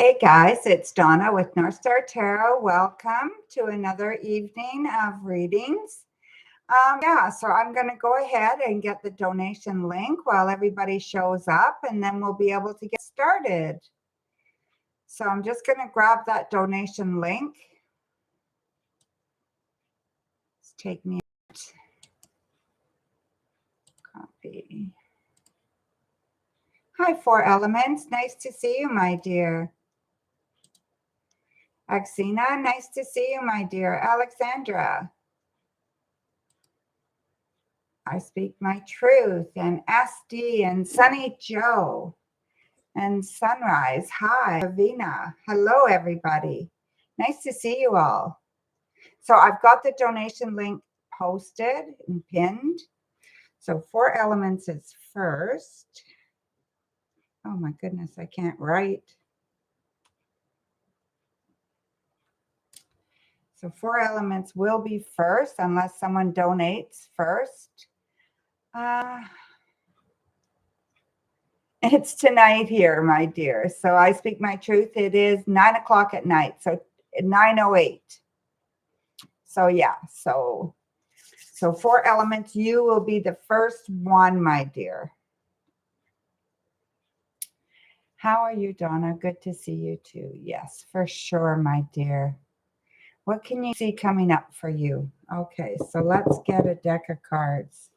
Hey guys, it's Donna with Northstar Tarot. Welcome to another evening of readings. So I'm going to go ahead and get the donation link while everybody shows up, and then we'll be able to get started. So I'm just going to grab that donation link. Let's take me out. Copy. Hi, Four Elements. Nice to see you, my dear. Axina, nice to see you, my dear. Alexandra. I speak my truth, and SD, and Sunny Joe, and Sunrise. Hi, Avina. Hello, everybody. Nice to see you all. So I've got the donation link posted and pinned. So Four Elements is first. Oh my goodness, I can't write. So Four Elements will be first unless someone donates first. It's tonight here, my dear. So I speak my truth. It is 9 o'clock at night. So 9:08. So yeah. So Four Elements, you will be the first one, my dear. How are you, Donna? Good to see you too. Yes, for sure, my dear. What can you see coming up for you? Okay, so let's get a deck of cards.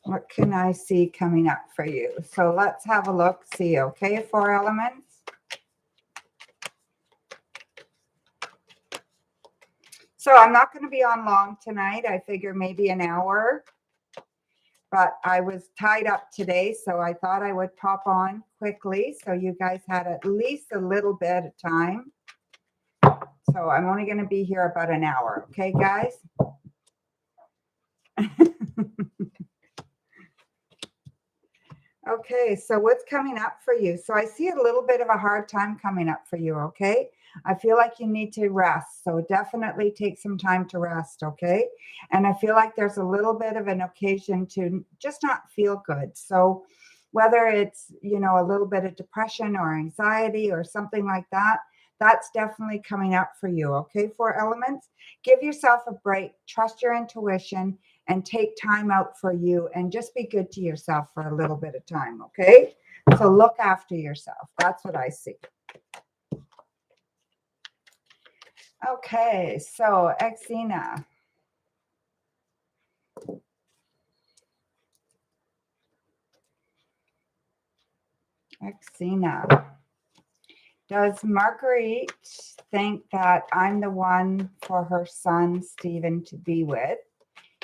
What can I see coming up for you? So let's have a look, see, okay, Four Elements. So I'm not going to be on long tonight. I figure maybe an hour, but I was tied up today, so I thought I would pop on quickly so you guys had at least a little bit of time. So I'm only going to be here about an hour, okay, guys? Okay, so what's coming up for you? So I see a little bit of a hard time coming up for you, okay? I feel like you need to rest, so definitely take some time to rest, okay? And I feel like there's a little bit of an occasion to just not feel good. So whether it's, a little bit of depression or anxiety or something like that, that's definitely coming up for you, okay? Four Elements, give yourself a break, trust your intuition, and take time out for you and just be good to yourself for a little bit of time, okay? So look after yourself. That's what I see. Okay, so Exina. Does Marguerite think that I'm the one for her son, Stephen, to be with?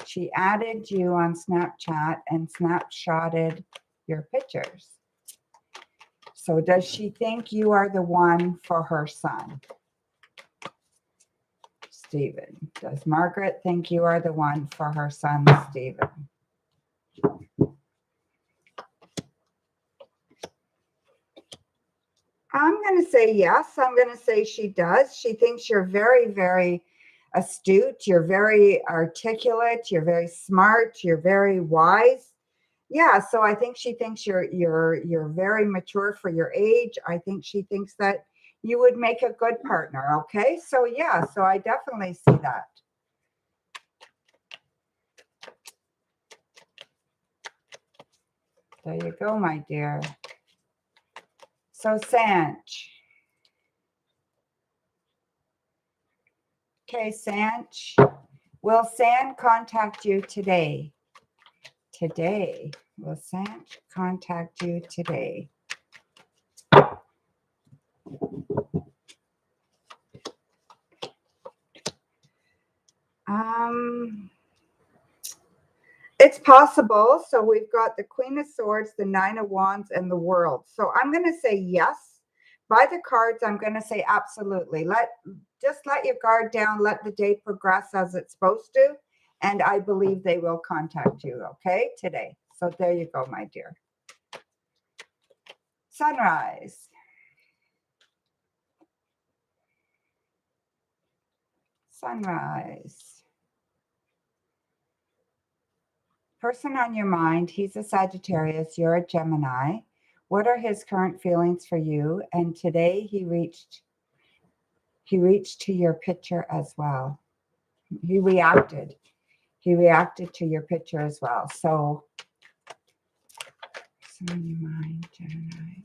She added you on Snapchat and snapshotted your pictures. So does she think you are the one for her son, Stephen? Does Margaret think you are the one for her son, Stephen? I'm going to say yes. I'm going to say she does. She thinks you're very, very astute. You're very articulate. You're very smart. You're very wise. Yeah, so I think she thinks you're very mature for your age. I think she thinks that you would make a good partner. Okay, so yeah, so I definitely see that. There you go, my dear. So Sanch. Okay, Sanch. Will San contact you today? Today. Will Sanch contact you today? It's possible. So we've got the Queen of Swords, the Nine of Wands, and the World. So I'm going to say yes. By the cards, I'm going to say absolutely. Just let your guard down. Let the day progress as it's supposed to. And I believe they will contact you, okay, today. So there you go, my dear. Sunrise. Sunrise. Person on your mind, he's a Sagittarius, you're a Gemini. What are his current feelings for you? And today he reached to your picture as well. He reacted to your picture as well. So, person on your mind, Gemini.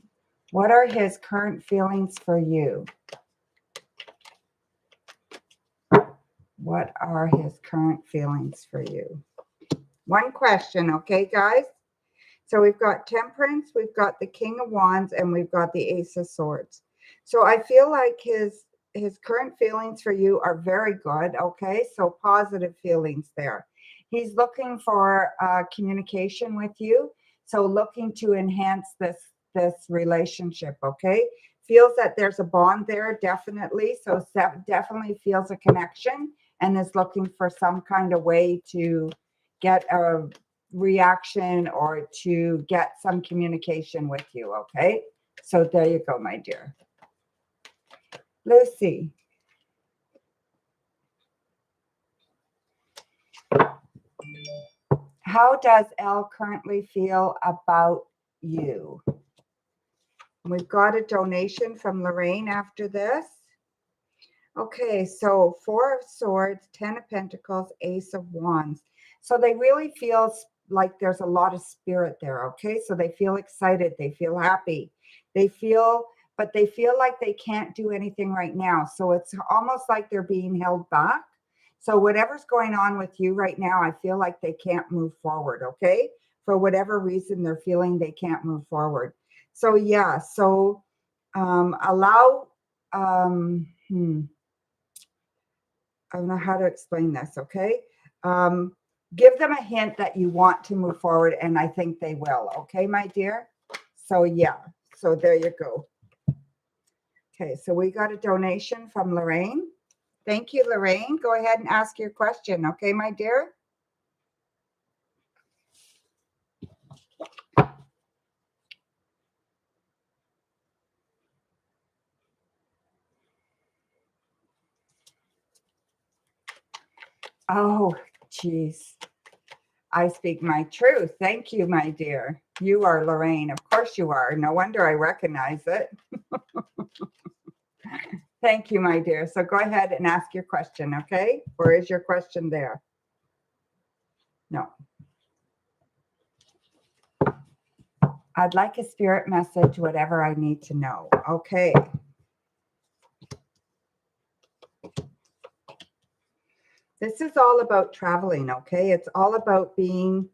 What are his current feelings for you? What are his current feelings for you? One question, okay, guys? So we've got Temperance, we've got the King of Wands, and we've got the Ace of Swords. So I feel like his current feelings for you are very good, okay? So positive feelings there. He's looking for communication with you, so looking to enhance this relationship, okay? Feels that there's a bond there, definitely. So definitely feels a connection and is looking for some kind of way to get a reaction or to get some communication with you, okay? So there you go, my dear. Lucy. How does Elle currently feel about you? We've got a donation from Lorraine after this. Okay, so 4 of Swords, 10 of Pentacles, Ace of Wands. So they really feel like there's a lot of spirit there, okay? So they feel excited, they feel happy. But they feel like they can't do anything right now. So it's almost like they're being held back. So whatever's going on with you right now, I feel like they can't move forward, okay? For whatever reason, they're feeling they can't move forward. So yeah, so allow, I don't know how to explain this, okay? Give them a hint that you want to move forward, and I think they will, okay, my dear? So yeah, so there you go. Okay, so we got a donation from Lorraine. Thank you, Lorraine. Go ahead and ask your question, okay, my dear? Oh, geez. I speak my truth. Thank you, my dear. You are Lorraine. Of course you are. No wonder I recognize it. Thank you, my dear. So go ahead and ask your question, okay? Or is your question there? No. I'd like a spirit message, whatever I need to know. Okay. This is all about traveling, okay? It's all about being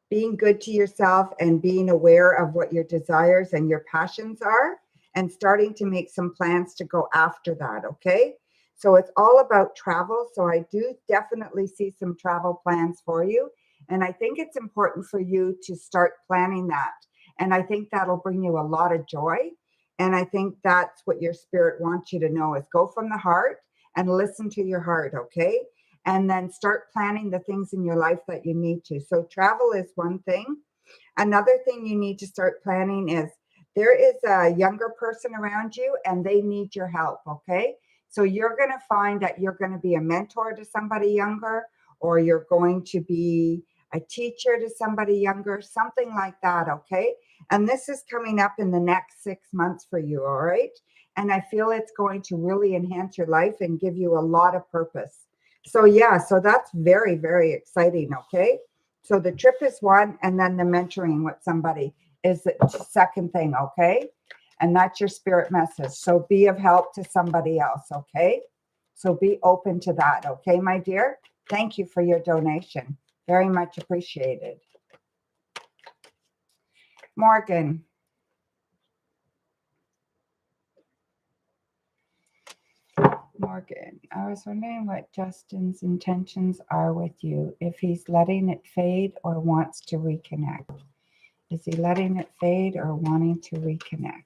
good to yourself and being aware of what your desires and your passions are and starting to make some plans to go after that, okay? So it's all about travel. So I do definitely see some travel plans for you. And I think it's important for you to start planning that. And I think that'll bring you a lot of joy. And I think that's what your spirit wants you to know is go from the heart and listen to your heart, okay? And then start planning the things in your life that you need to. So travel is one thing. Another thing you need to start planning is there is a younger person around you and they need your help, okay? So you're going to find that you're going to be a mentor to somebody younger, or you're going to be a teacher to somebody younger, something like that, okay? And this is coming up in the next 6 months for you, all right? And I feel it's going to really enhance your life and give you a lot of purpose. So yeah, so that's very, very exciting, okay? So the trip is one, and then the mentoring with somebody is the second thing, okay? And that's your spirit message. So be of help to somebody else, okay? So be open to that, okay, my dear? Thank you for your donation. Very much appreciated. Morgan. Morgan, I was wondering what Justin's intentions are with you, if he's letting it fade or wants to reconnect. Is he letting it fade or wanting to reconnect?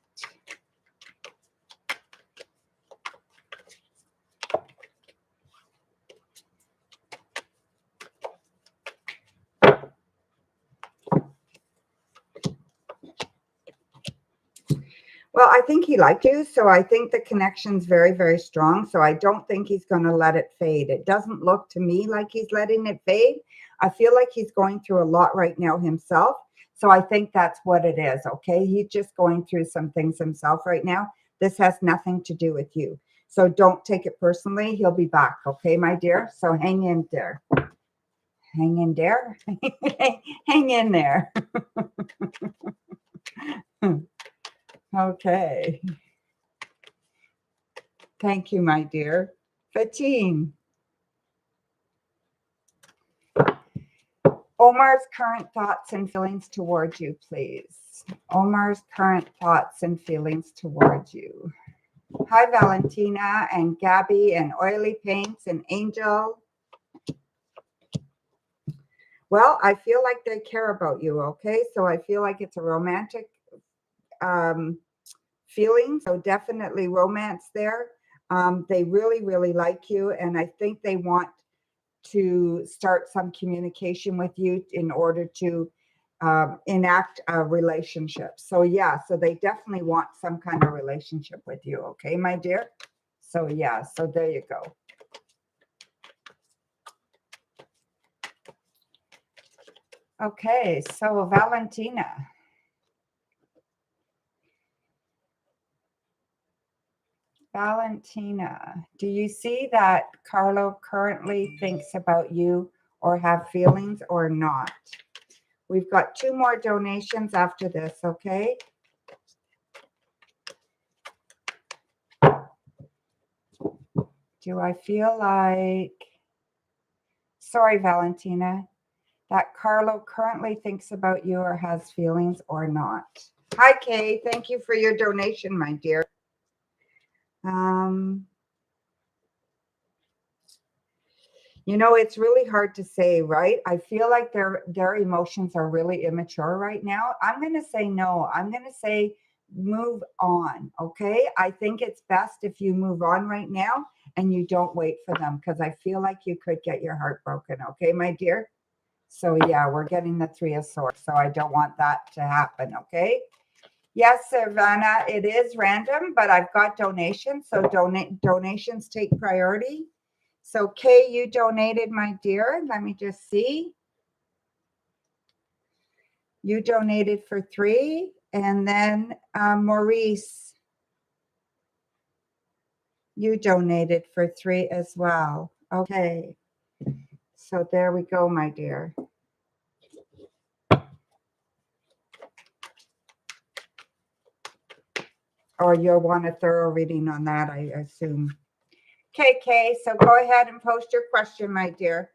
Well, I think he liked you, so I think the connection's very, very strong. So I don't think he's going to let it fade. It doesn't look to me like he's letting it fade. I feel like he's going through a lot right now himself. So I think that's what it is, okay? He's just going through some things himself right now. This has nothing to do with you. So don't take it personally. He'll be back, okay, my dear? So hang in there. Hang in there. Hang in there. Okay. Thank you, my dear. Fatine. Omar's current thoughts and feelings towards you, please. Omar's current thoughts and feelings towards you. Hi, Valentina and Gabby and Oily Paints and Angel. Well, I feel like they care about you, okay? So I feel like it's a romantic feeling. So definitely romance there. They really, really like you. And I think they want to start some communication with you in order to enact a relationship. So yeah, so they definitely want some kind of relationship with you. Okay, my dear? So yeah, so there you go. Okay, so Valentina. Valentina, do you see that Carlo currently thinks about you or have feelings or not? We've got 2 more donations after this, okay? Do I feel like, sorry, Valentina, that Carlo currently thinks about you or has feelings or not? Hi, Kay. Thank you for your donation, my dear. You know, it's really hard to say, right? I feel like their emotions are really immature right now. I'm going to say no. I'm going to say move on, okay? I think it's best if you move on right now and you don't wait for them because I feel like you could get your heart broken, okay, my dear? So yeah, we're getting the 3 of Swords, so I don't want that to happen, okay? Yes, Savannah, it is random, but I've got donations, so donations take priority. So Kay, you donated, my dear. Let me just see. You donated for 3. And then Maurice, you donated for 3 as well. Okay. So there we go, my dear. Or you'll want a thorough reading on that, I assume. Okay, Kay, so go ahead and post your question, my dear.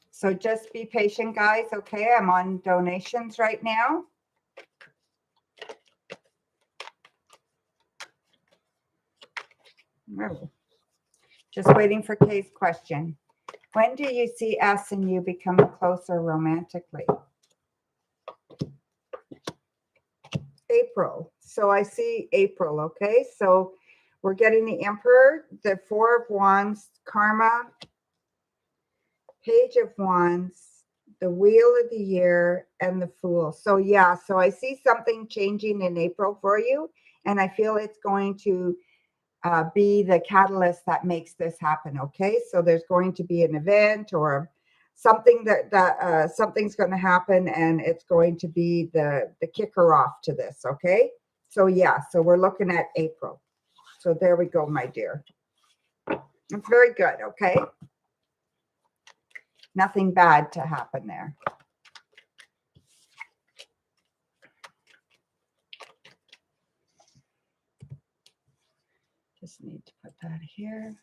So just be patient, guys, okay? I'm on donations right now. Oh. Just waiting for Kay's question. When do you see us and you becoming closer romantically? April. So I see April, okay? So we're getting the Emperor, the 4 of Wands, Karma, Page of Wands, the Wheel of the Year, and the Fool. So yeah, so I see something changing in April for you, and I feel it's going to be the catalyst that makes this happen, okay? So there's going to be an event or something that something's going to happen, and it's going to be the kicker off to this, okay? So yeah, so we're looking at April. So there we go, my dear. It's very good, okay? Nothing bad to happen there. Just need to put that here.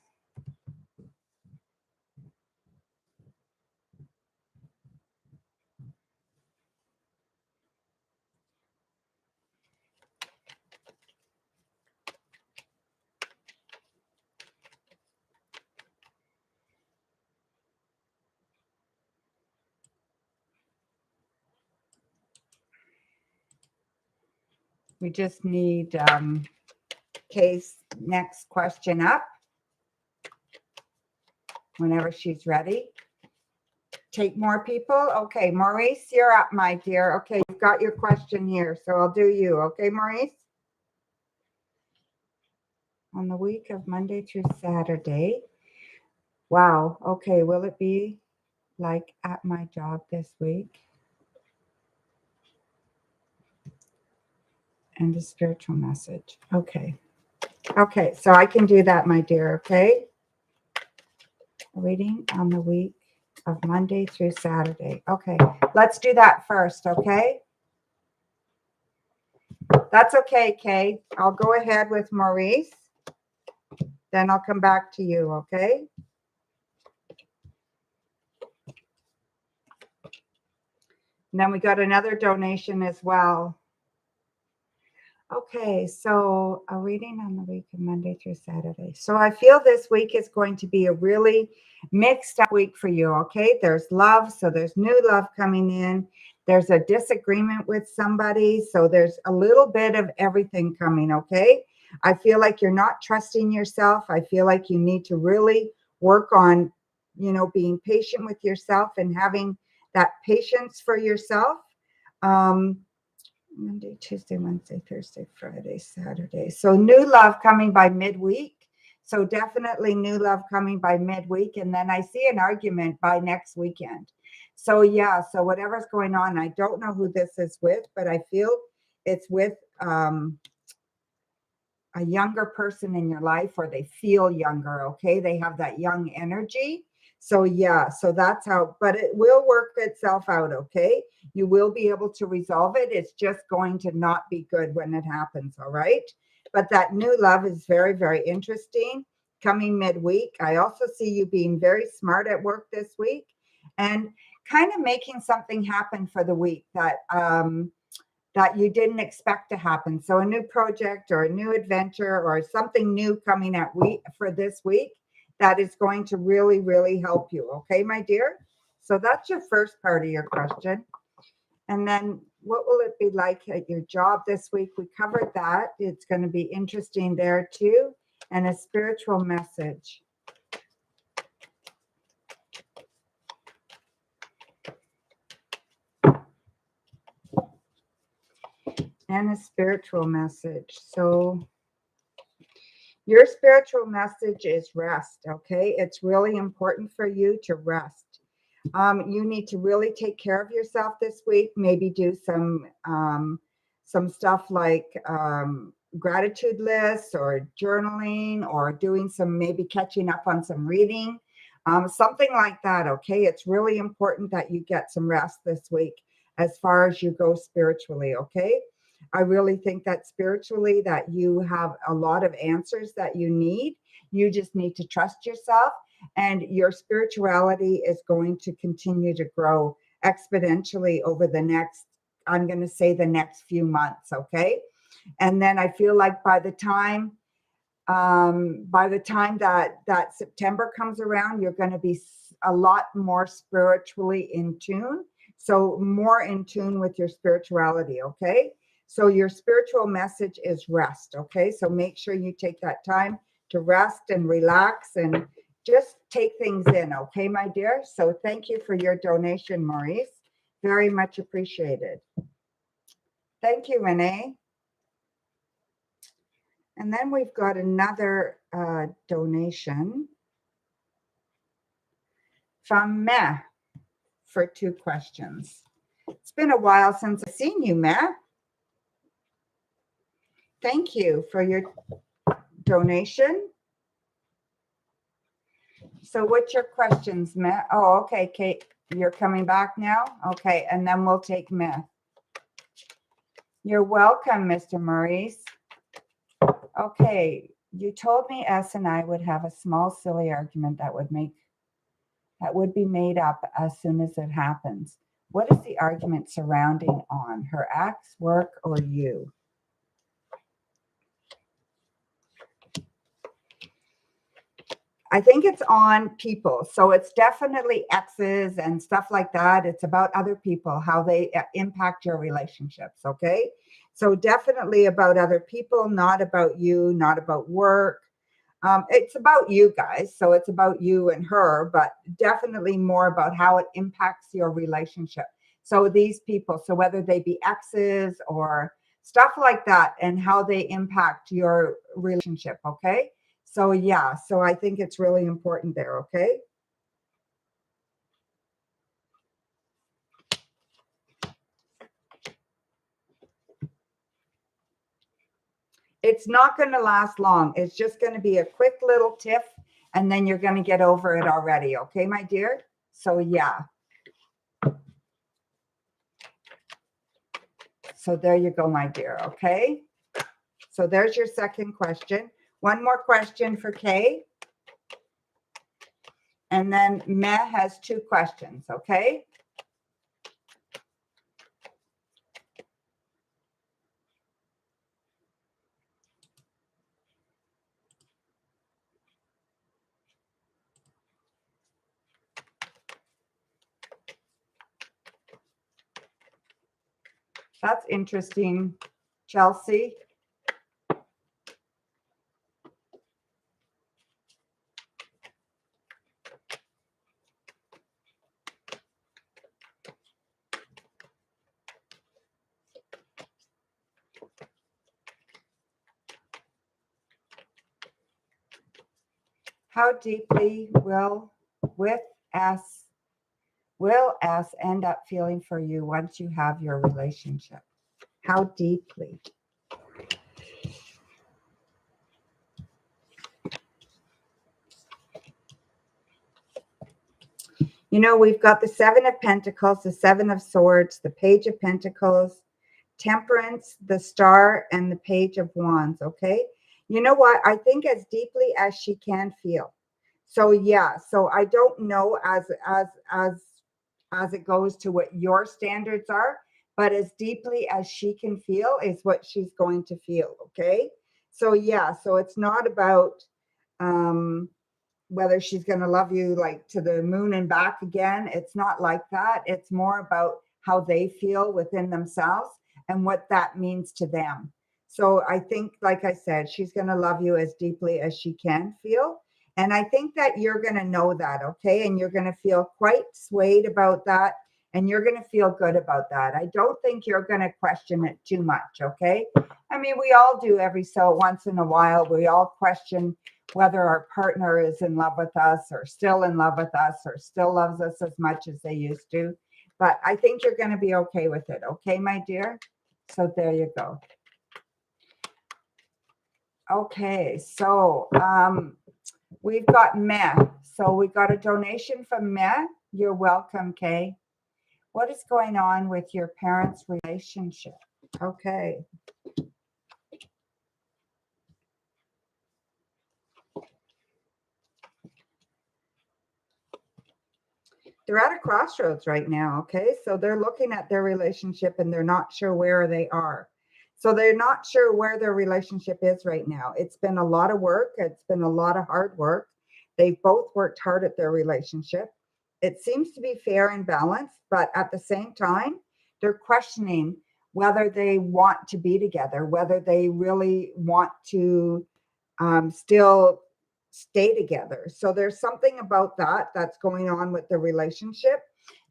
We just need Kay's next question up whenever she's ready. Take more people. Okay, Maurice, you're up, my dear. Okay, you've got your question here, so I'll do you. Okay, Maurice? on the week of Monday through Saturday. Wow. Okay. Will it be like at my job this week? And a spiritual message. Okay. Okay. So I can do that, my dear. Okay. Reading on the week of Monday through Saturday. Okay. Let's do that first. Okay. That's okay, Kay. I'll go ahead with Maurice. Then I'll come back to you. Okay. And then we got another donation as well. Okay, so a reading on the week of Monday through Saturday. So I feel this week is going to be a really mixed up week for you, okay? There's love, so there's new love coming in. There's a disagreement with somebody, so there's a little bit of everything coming, okay? I feel like you're not trusting yourself. I feel like you need to really work on, being patient with yourself and having that patience for yourself. Monday, Tuesday, Wednesday, Thursday, Friday, Saturday. So new love coming by midweek. So definitely new love coming by midweek. And then I see an argument by next weekend. So yeah, so whatever's going on, I don't know who this is with, but I feel it's with a younger person in your life, or they feel younger, okay? They have that young energy. So yeah, so that's how, but it will work itself out, okay? You will be able to resolve it. It's just going to not be good when it happens, all right? But that new love is very, very interesting coming midweek. I also see you being very smart at work this week and kind of making something happen for the week that you didn't expect to happen. So a new project or a new adventure or something new coming at for this week that is going to really, really help you. Okay, my dear? So that's your first part of your question. And then what will it be like at your job this week? We covered that. It's going to be interesting there too. And a spiritual message. And a spiritual message. So your spiritual message is rest, okay? It's really important for you to rest. You need to really take care of yourself this week. Maybe do some stuff like gratitude lists or journaling, or doing some, maybe catching up on some reading, something like that, okay? It's really important that you get some rest this week as far as you go spiritually, okay? I really think that spiritually that you have a lot of answers that you need. You just need to trust yourself, and your spirituality is going to continue to grow exponentially over the next, I'm going to say the next few months. Okay. And then I feel like by the time that September comes around, you're going to be a lot more spiritually in tune. So more in tune with your spirituality. Okay. So your spiritual message is rest. Okay. So make sure you take that time to rest and relax and just take things in. Okay, my dear. So thank you for your donation, Maurice. Very much appreciated. Thank you, Renee. And then we've got another donation from Meh for 2 questions. It's been a while since I've seen you, Meh. Thank you for your donation. So what's your questions, Meh? Oh, okay, Kate, you're coming back now? Okay, and then we'll take Meh. You're welcome, Mr. Maurice. Okay, you told me S and I would have a small, silly argument that would be made up as soon as it happens. What is the argument surrounding on her acts, work, or you? I think it's on people. So it's definitely exes and stuff like that. It's about other people, how they impact your relationships. Okay. So definitely about other people, not about you, not about work. It's about you guys. So it's about you and her, but definitely more about how it impacts your relationship. So these people, so whether they be exes or stuff like that, and how they impact your relationship. Okay. So yeah, so I think it's really important there. Okay. It's not going to last long. It's just going to be a quick little tiff, and then you're going to get over it already. Okay, my dear? So yeah. So there you go, my dear. Okay. So there's your second question. One more question for Kay. And then Meh has 2 questions. Okay. That's interesting, Chelsea. How deeply will S end up feeling for you once you have your relationship? How deeply? You know, we've got the 7 of Pentacles, the 7 of Swords, the Page of Pentacles, Temperance, the Star, and the Page of Wands. Okay. You know what? I think as deeply as she can feel. So yeah. So I don't know as it goes to what your standards are, but as deeply as she can feel is what she's going to feel. Okay. So yeah. So it's not about whether she's going to love you like to the moon and back again. It's not like that. It's more about how they feel within themselves and what that means to them. So I think, like I said, she's going to love you as deeply as she can feel. And I think that you're going to know that, okay? And you're going to feel quite swayed about that. And you're going to feel good about that. I don't think you're going to question it too much, okay? I mean, we all do every so once in a while. We all question whether our partner is in love with us or still in love with us or still loves us as much as they used to. But I think you're going to be okay with it. Okay, my dear? So there you go. Okay, so we've got Meh. So we got a donation from Meh. You're welcome, Kay. What is going on with your parents' relationship? Okay. They're at a crossroads right now, okay? So they're looking at their relationship and they're not sure where they are. So they're not sure where their relationship is right now. It's been a lot of work. It's been a lot of hard work. They've both worked hard at their relationship. It seems to be fair and balanced, but at the same time, they're questioning whether they want to be together, whether they really want to still stay together. So there's something about that that's going on with the relationship.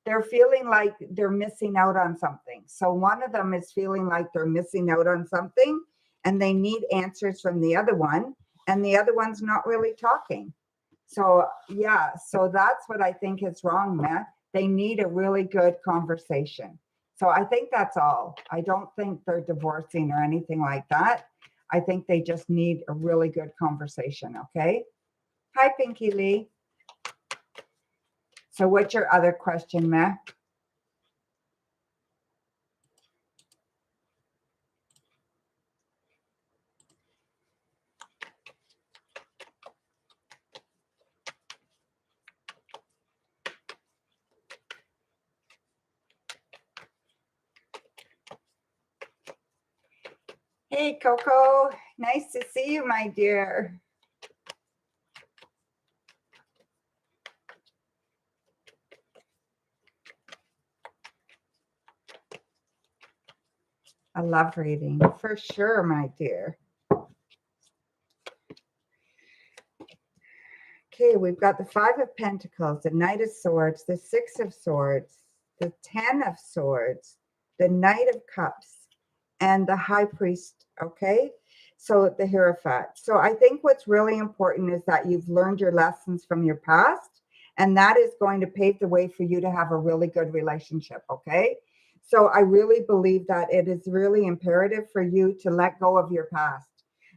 They're feeling like they're missing out on something. So one of them is feeling like they're missing out on something and they need answers from the other one, and the other one's not really talking. So yeah, so that's what I think is wrong, Matt. They need a really good conversation. So I think that's all. I don't think they're divorcing or anything like that. I think they just need a really good conversation. Okay. Hi, Pinky Lee. So what's your other question, Matt? Hey, Coco. Nice to see you, my dear. I love reading for sure, my dear. Okay, we've got the 5 of Pentacles, the Knight of Swords, the 6 of Swords, the 10 of Swords, the Knight of Cups, and the High Priest, okay? So the Hierophant. So I think what's really important is that you've learned your lessons from your past, and that is going to pave the way for you to have a really good relationship, okay? So I really believe that it is really imperative for you to let go of your past.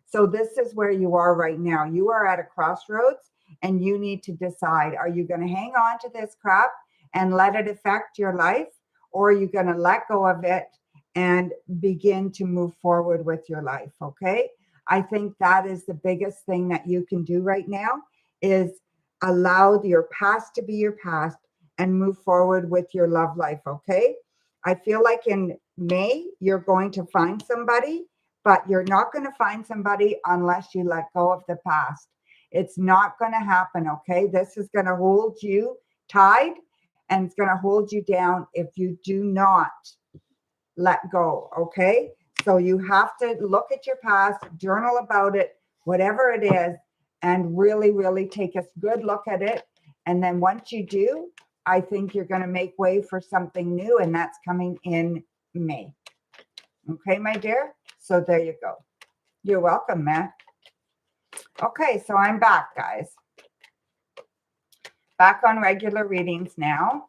So this is where you are right now. You are at a crossroads and you need to decide, are you going to hang on to this crap and let it affect your life? Or are you going to let go of it and begin to move forward with your life? Okay. I think that is the biggest thing that you can do right now is allow your past to be your past and move forward with your love life. Okay. I feel like in May, you're going to find somebody, but you're not going to find somebody unless you let go of the past. It's not going to happen. Okay. This is going to hold you tied and it's going to hold you down if you do not let go. Okay. So you have to look at your past, journal about it, whatever it is, and really, really take a good look at it. And then once you do, I think you're going to make way for something new, and that's coming in May. Okay, my dear? So there you go. You're welcome, Matt. Okay, so I'm back, guys. Back on regular readings now.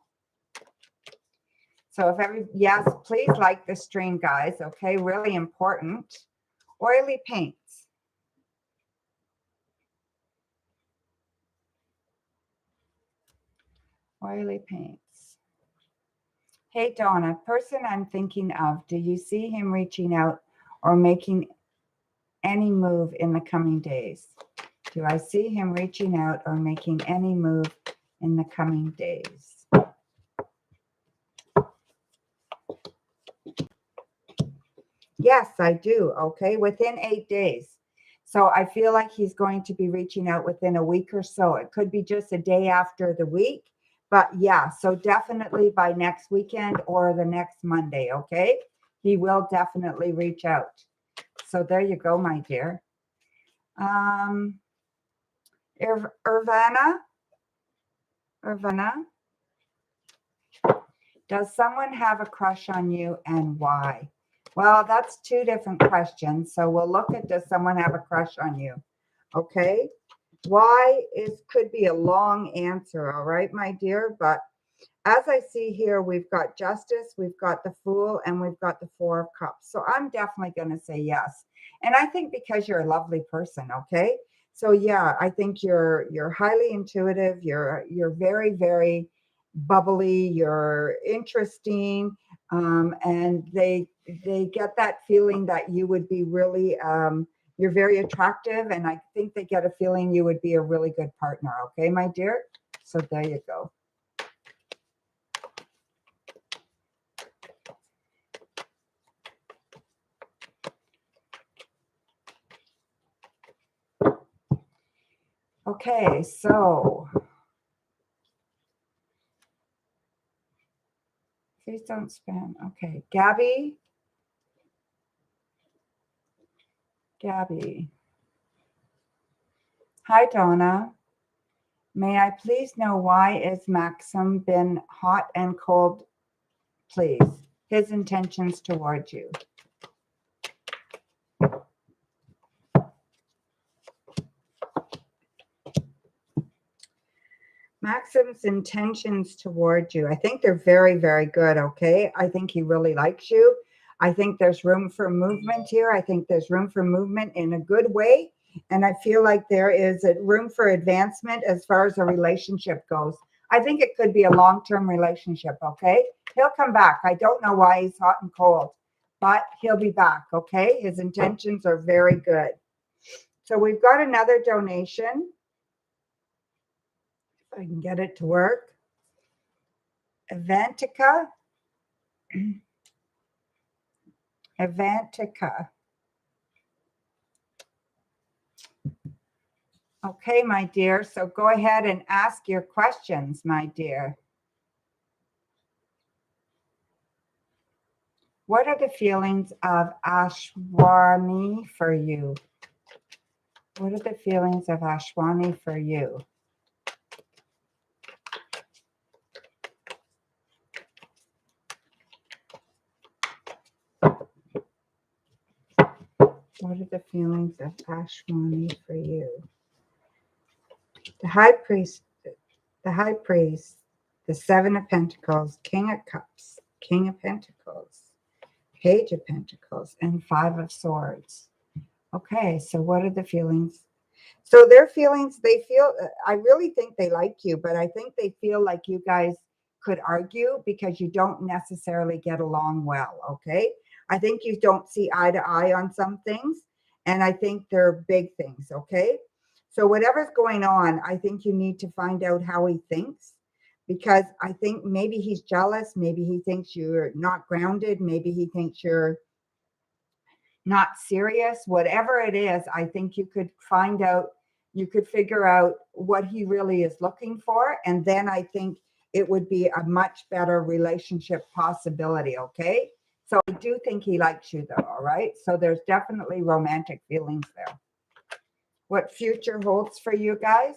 So yes, please like the stream, guys. Okay, really important. Oily paints. Oily paints. Hey, Donna, person I'm thinking of, do you see him reaching out or making any move in the coming days? Do I see him reaching out or making any move in the coming days? Yes, I do. Okay, within 8 days. So I feel like he's going to be reaching out within a week or so. It could be just a day after the week. But yeah, so definitely by next weekend or the next Monday, okay? He will definitely reach out. So there you go, my dear. Irvana, does someone have a crush on you and why? Well, that's two different questions. So we'll look at, does someone have a crush on you? Okay. Why could be a long answer. All right, my dear. But as I see here, we've got Justice, we've got the Fool, and we've got the Four of Cups. So I'm definitely going to say yes. And I think because you're a lovely person, okay? So yeah, I think you're highly intuitive. You're very, very bubbly. You're interesting, and they get that feeling that you would be really. You're very attractive, and I think they get a feeling you would be a really good partner. Okay, my dear. So there you go. Okay, so please don't spam. Okay, Gabby. Hi, Donna. May I please know why is Maxim been hot and cold, please? His intentions towards you. Maxim's intentions towards you. I think they're very, very good, okay? I think he really likes you. I think there's room for movement here. I think there's room for movement in a good way. And I feel like there is a room for advancement as far as a relationship goes. I think it could be a long-term relationship, okay? He'll come back. I don't know why he's hot and cold, but he'll be back, okay? His intentions are very good. So we've got another donation. If I can get it to work. Avantika. Okay, my dear. So go ahead and ask your questions, my dear. What are the feelings of Ashwani for you? What are the feelings of Ashwani for you? What are the feelings of Ashwani for you? The High Priest, the Seven of Pentacles, King of Cups, King of Pentacles, Page of Pentacles, and Five of Swords. Okay, so what are the feelings? So their feelings, they feel, I really think they like you, but I think they feel like you guys could argue because you don't necessarily get along well, okay? I think you don't see eye to eye on some things, and I think they're big things, okay? So whatever's going on, I think you need to find out how he thinks, because I think maybe he's jealous, maybe he thinks you're not grounded, maybe he thinks you're not serious, whatever it is. I think you could find out, you could figure out what he really is looking for. And then I think it would be a much better relationship possibility. Okay. So I do think he likes you though. All right. So there's definitely romantic feelings there. What future holds for you guys?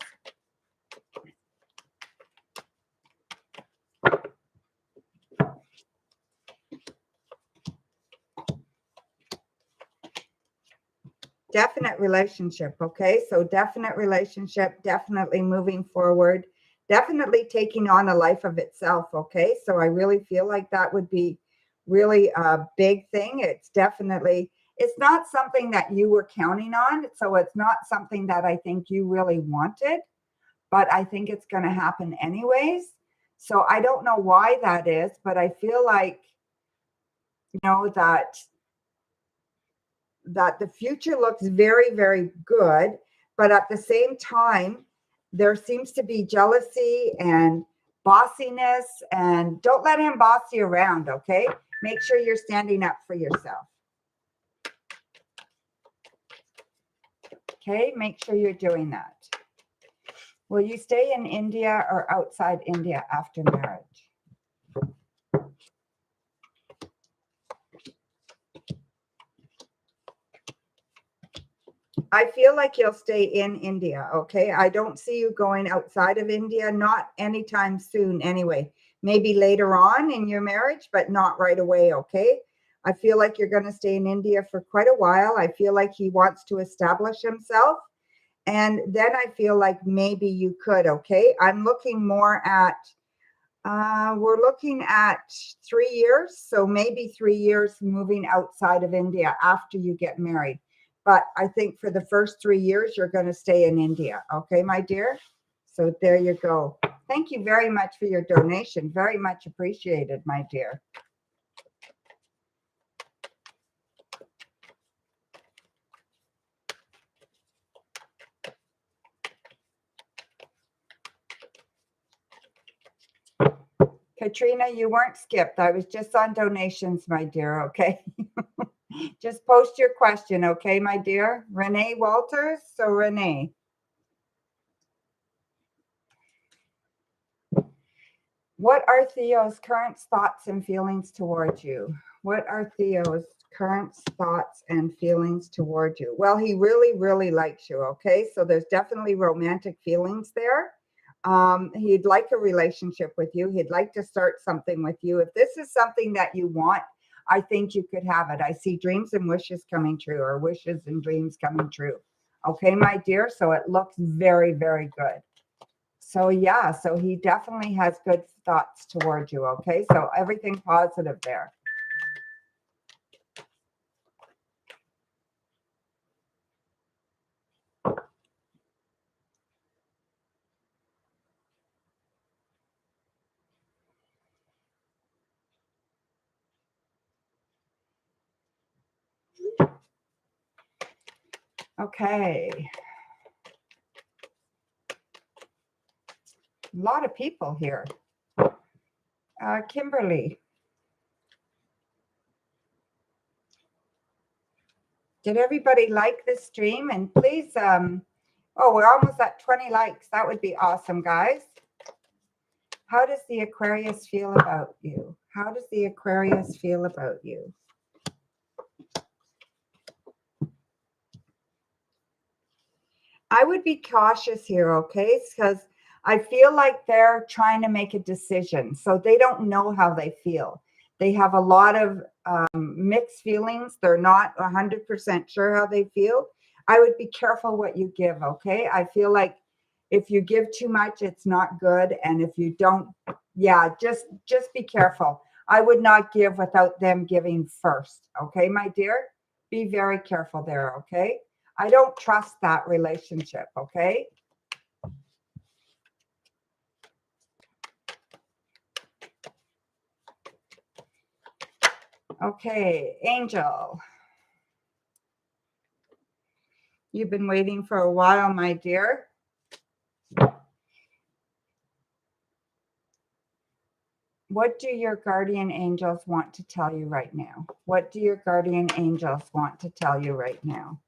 Definite relationship. Okay. So definite relationship, definitely moving forward, definitely taking on a life of itself. Okay. So I really feel like that would be really a big thing. It's definitely, it's not something that you were counting on. So it's not something that I think you really wanted, but I think it's going to happen anyways. So I don't know why that is, but I feel like, you know, that the future looks very, very good. But at the same time, there seems to be jealousy and bossiness, and don't let him boss you around. Okay. Make sure you're standing up for yourself. Okay. Make sure you're doing that. Will you stay in India or outside India after marriage? I feel like you'll stay in India, okay? I don't see you going outside of India, not anytime soon anyway. Maybe later on in your marriage, but not right away, okay? I feel like you're going to stay in India for quite a while. I feel like he wants to establish himself. And then I feel like maybe you could, okay? I'm looking more at, we're looking at 3 years. So maybe 3 years moving outside of India after you get married. But I think for the first 3 years, you're going to stay in India. Okay, my dear? So there you go. Thank you very much for your donation. Very much appreciated, my dear. Katrina, you weren't skipped. I was just on donations, my dear. Okay. Just post your question. Okay, my dear. Renee Walters. So Renee. What are Theo's current thoughts and feelings towards you? What are Theo's current thoughts and feelings towards you? Well, he really, really likes you. Okay. So there's definitely romantic feelings there. He'd like a relationship with you. He'd like to start something with you. If this is something that you want, I think you could have it. I see dreams and wishes coming true, or wishes and dreams coming true. Okay, my dear. So it looks very, very good. So yeah, so he definitely has good thoughts towards you. Okay, so everything positive there. Okay. A lot of people here. Kimberly. Did everybody like this stream? And please, oh, we're almost at 20 likes. That would be awesome, guys. How does the Aquarius feel about you? How does the Aquarius feel about you? I would be cautious here, okay? Because I feel like they're trying to make a decision. So they don't know how they feel. They have a lot of mixed feelings. They're not 100% sure how they feel. I would be careful what you give, okay? I feel like if you give too much, it's not good. And if you don't, yeah, just be careful. I would not give without them giving first, okay, my dear? Be very careful there, okay? I don't trust that relationship, okay? Okay, Angel. You've been waiting for a while, my dear. What do your guardian angels want to tell you right now? What do your guardian angels want to tell you right now?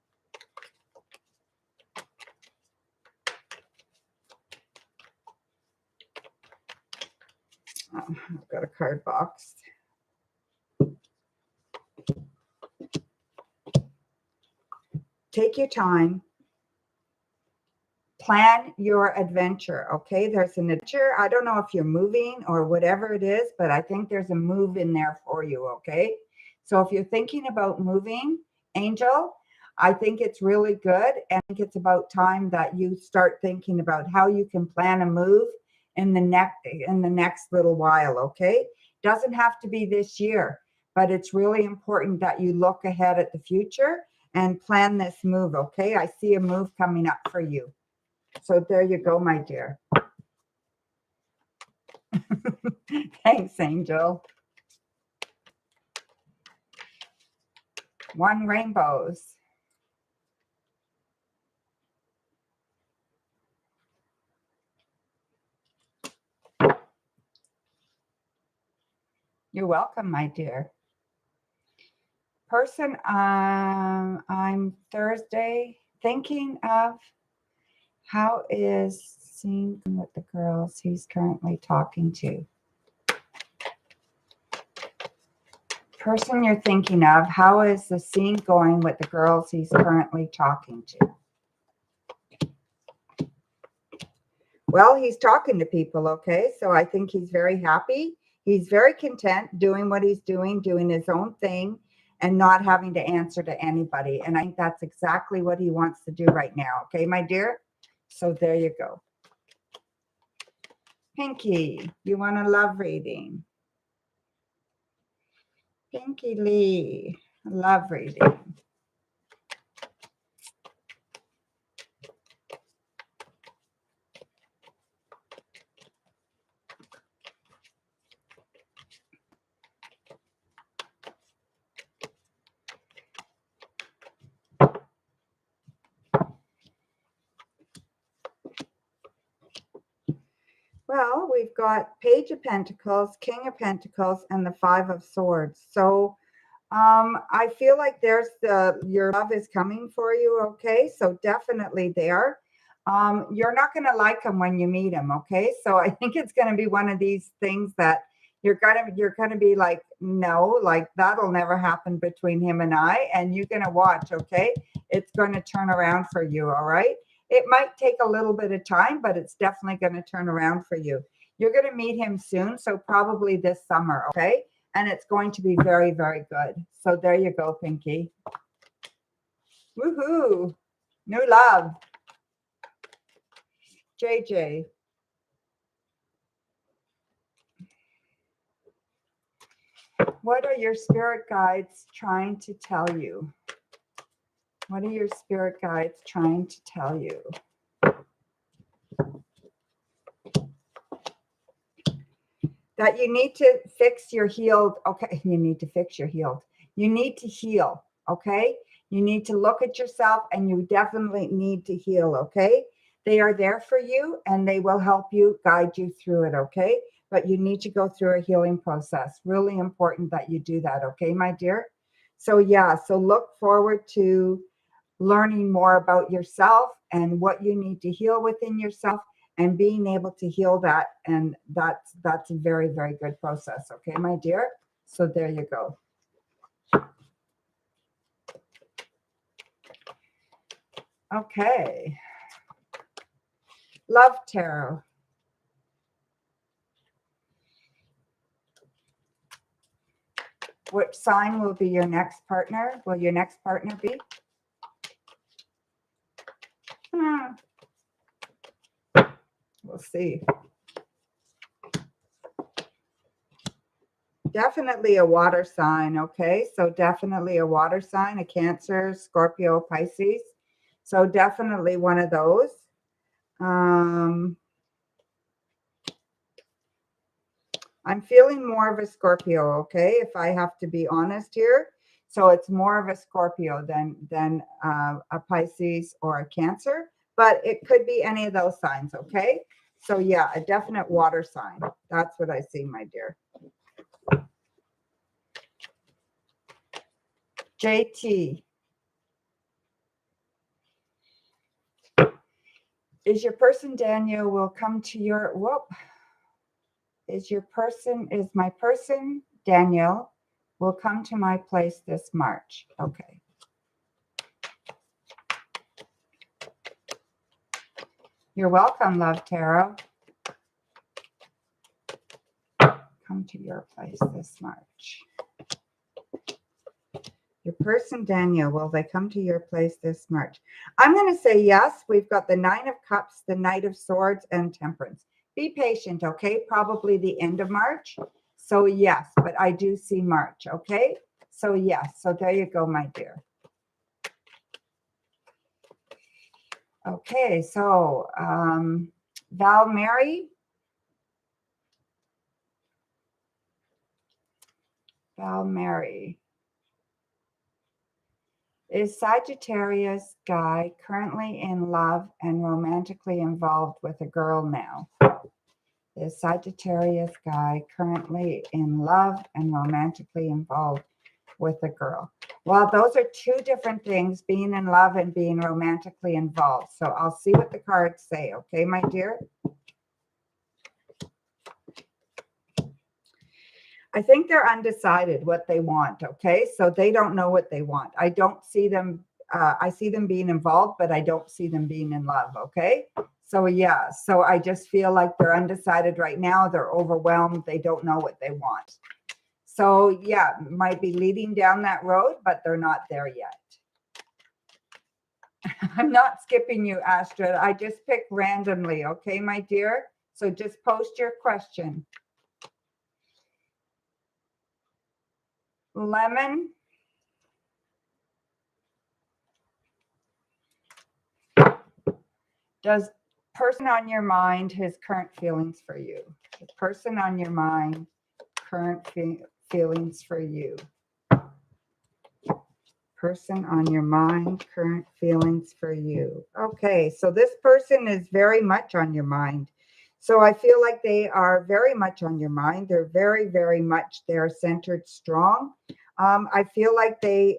Oh, I've got a card box. Take your time. Plan your adventure, okay? There's an adventure. I don't know if you're moving or whatever it is, but I think there's a move in there for you, okay? So if you're thinking about moving, Angel, I think it's really good. And I think it's about time that you start thinking about how you can plan a move in the next little while, okay? Doesn't have to be this year, but it's really important that you look ahead at the future and plan this move, okay? I see a move coming up for you. So there you go, my dear. Thanks, Angel. One rainbows. You're welcome, my dear. Person, I'm Thursday thinking of how is seeing with the girls he's currently talking to. Person you're thinking of, how is the scene going with the girls he's currently talking to? Well, he's talking to people, okay? So I think he's very happy. He's very content doing what he's doing his own thing and not having to answer to anybody. And I think that's exactly what he wants to do right now, okay, my dear? So there you go. Pinky, you want a love reading? Pinky Lee, love reading. Well, we've got Page of Pentacles, King of Pentacles, and the Five of Swords. So I feel like there's your love is coming for you, okay? So definitely there. You're not going to like him when you meet him, okay? So I think it's going to be one of these things that you're gonna be like, no, like that'll never happen between him and I, and you're gonna watch, okay? It's going to turn around for you, all right? It might take a little bit of time, but it's definitely going to turn around for you. You're going to meet him soon, so probably this summer, okay? And it's going to be very, very good. So there you go, Pinky. Woohoo! New love. JJ. What are your spirit guides trying to tell you? What are your spirit guides trying to tell you? That you need to fix your healed. Okay, you need to fix your healed. You need to heal, okay? You need to look at yourself and you definitely need to heal, okay? They are there for you and they will help you, guide you through it, okay? But you need to go through a healing process. Really important that you do that, okay, my dear? So yeah, so look forward to learning more about yourself and what you need to heal within yourself and being able to heal that. And that's a very, very good process. Okay, my dear? So there you go. Okay. Love Tarot. Which sign will be your next partner? Will your next partner be? We'll see. Definitely a water sign, okay? So definitely a water sign, a Cancer, Scorpio, Pisces. So definitely one of those. I'm feeling more of a Scorpio, okay? If I have to be honest here. So it's more of a Scorpio than a Pisces or a Cancer. But it could be any of those signs, okay? So yeah, a definite water sign. That's what I see, my dear. JT. Is your person, Daniel, will come to your, whoop. Is my person, Daniel, will come to my place this March. Okay. You're welcome, Love Tarot. Come to your place this March. Your person, Daniel, will they come to your place this March? I'm going to say yes. We've got the 9 of Cups, the Knight of Swords, and Temperance. Be patient, okay? Probably the end of March. So yes, but I do see March, okay? So yes. So there you go, my dear. Okay, so Val Mary. Val Mary. Is Sagittarius guy currently in love and romantically involved with a girl now? Is Sagittarius guy currently in love and romantically involved with a girl? Well, those are two different things, being in love and being romantically involved. So I'll see what the cards say, okay, my dear? I think they're undecided what they want, okay? So they don't know what they want. I don't see them, I see them being involved, but I don't see them being in love, okay? So yeah, so I just feel like they're undecided right now. They're overwhelmed. They don't know what they want. So yeah, might be leading down that road, but they're not there yet. I'm not skipping you, Astrid. I just pick randomly, okay, my dear? So just post your question. Lemon. Does person on your mind his current feelings for you? The person on your mind, current feelings for you. Person on your mind, current feelings for you. Okay, so this person is very much on your mind. So I feel like they are very much on your mind. They're very, very much, they're centered strong. I feel like they,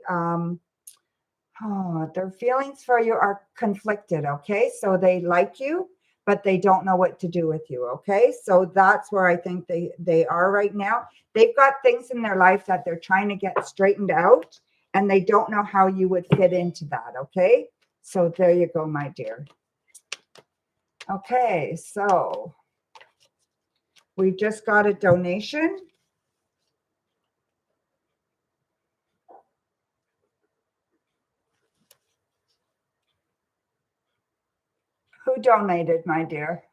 their feelings for you are conflicted, okay? So they like you, but they don't know what to do with you, okay? So that's where I think they are right now. They've got things in their life that they're trying to get straightened out, and they don't know how you would fit into that, okay? So there you go, my dear. Okay, so we just got a donation. Who donated, my dear?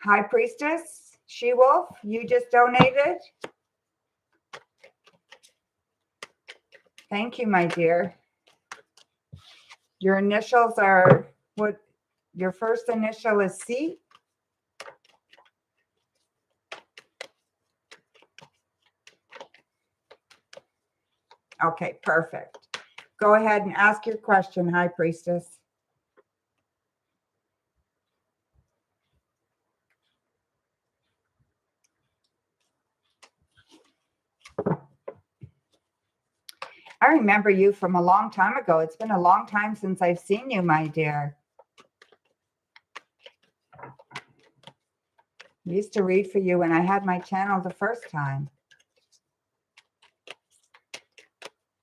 High Priestess, She-Wolf, you just donated? Thank you, my dear. Your initials are what? Your first initial is C? Okay, perfect. Go ahead and ask your question, High Priestess. I remember you from a long time ago. It's been a long time since I've seen you, my dear. I used to read for you when I had my channel the first time.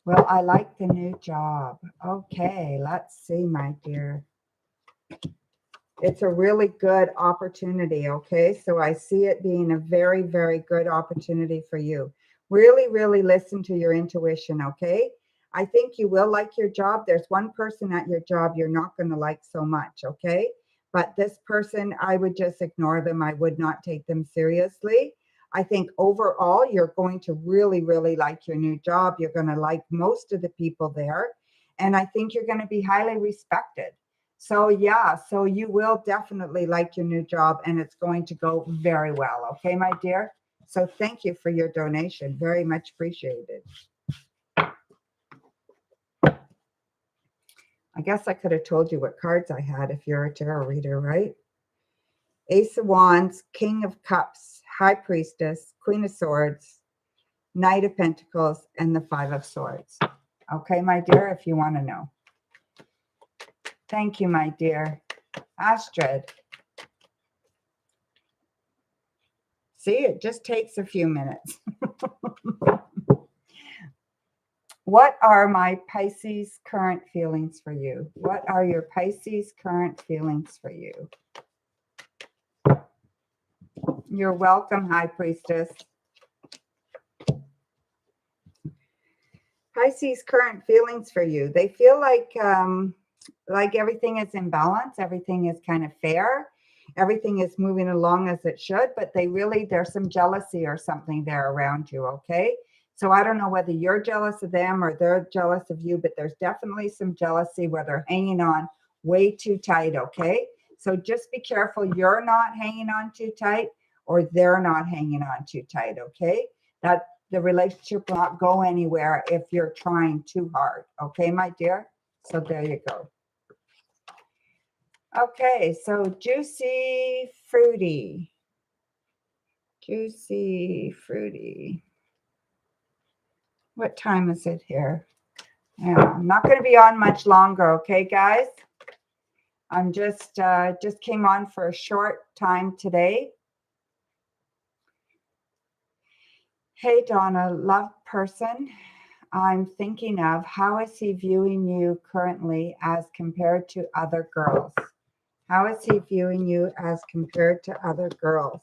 Well, I like the new job. Okay, let's see, my dear. It's a really good opportunity, okay? So I see it being a very, very good opportunity for you. Really, really listen to your intuition, okay? I think you will like your job. There's one person at your job you're not going to like so much, okay? But this person, I would just ignore them. I would not take them seriously. I think overall, you're going to really, really like your new job. You're going to like most of the people there. And I think you're going to be highly respected. So yeah, so you will definitely like your new job and it's going to go very well. Okay, my dear? So thank you for your donation. Very much appreciated. I guess I could have told you what cards I had if you're a tarot reader, right? Ace of Wands, King of Cups, High Priestess, Queen of Swords, Knight of Pentacles, and the Five of Swords. Okay, my dear, if you want to know. Thank you, my dear. Astrid. See, it just takes a few minutes. What are my Pisces current feelings for you? What are your Pisces current feelings for you? You're welcome, High Priestess. Pisces current feelings for you. They feel like everything is in balance. Everything is kind of fair. Everything is moving along as it should, but there's some jealousy or something there around you, okay? So I don't know whether you're jealous of them or they're jealous of you, but there's definitely some jealousy where they're hanging on way too tight, okay? So just be careful you're not hanging on too tight or they're not hanging on too tight, okay? That the relationship will not go anywhere if you're trying too hard, okay, my dear? So there you go. Okay, so juicy, fruity. Juicy, fruity. What time is it here? Yeah, I'm not going to be on much longer, okay, guys? I'm just came on for a short time today. Hey, Donna, love person. I'm thinking of how is he viewing you currently as compared to other girls? How is he viewing you as compared to other girls?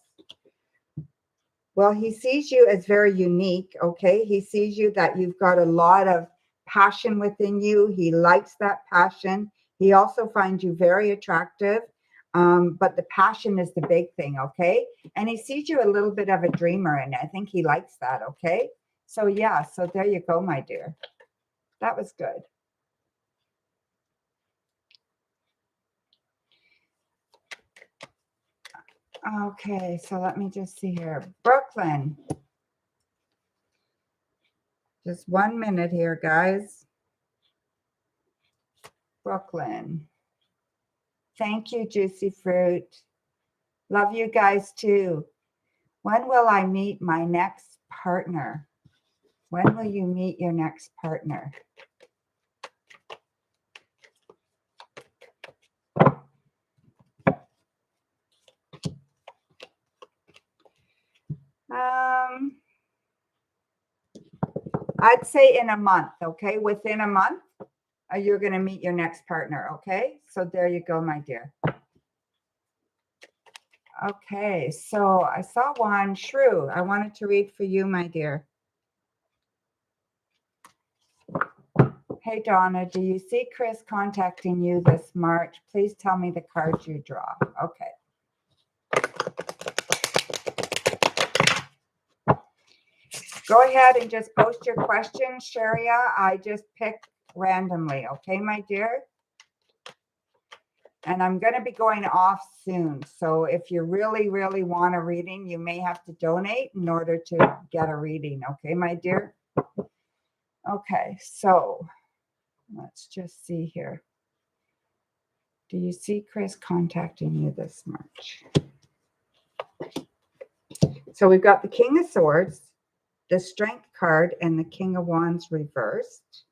Well, he sees you as very unique, okay? He sees you that you've got a lot of passion within you. He likes that passion. He also finds you very attractive, but the passion is the big thing, okay? And he sees you a little bit of a dreamer, and I think he likes that, okay? So yeah, so there you go, my dear. That was good. Okay, so let me just see here. Brooklyn. Just 1 minute here, guys. Brooklyn. Thank you, Juicy Fruit. Love you guys too. When will I meet my next partner? When will you meet your next partner? I'd say in a month, okay? Within a month, you're going to meet your next partner, okay? So there you go, my dear. Okay, so I saw one, Shrew. I wanted to read for you, my dear. Hey, Donna, do you see Chris contacting you this March? Please tell me the cards you draw. Okay. Go ahead and just post your questions, Sharia. I just picked randomly, okay, my dear? And I'm going to be going off soon. So if you really, really want a reading, you may have to donate in order to get a reading, okay, my dear? Okay, so let's just see here. Do you see Chris contacting you this March? So we've got the King of Swords, the Strength card, and the King of Wands reversed.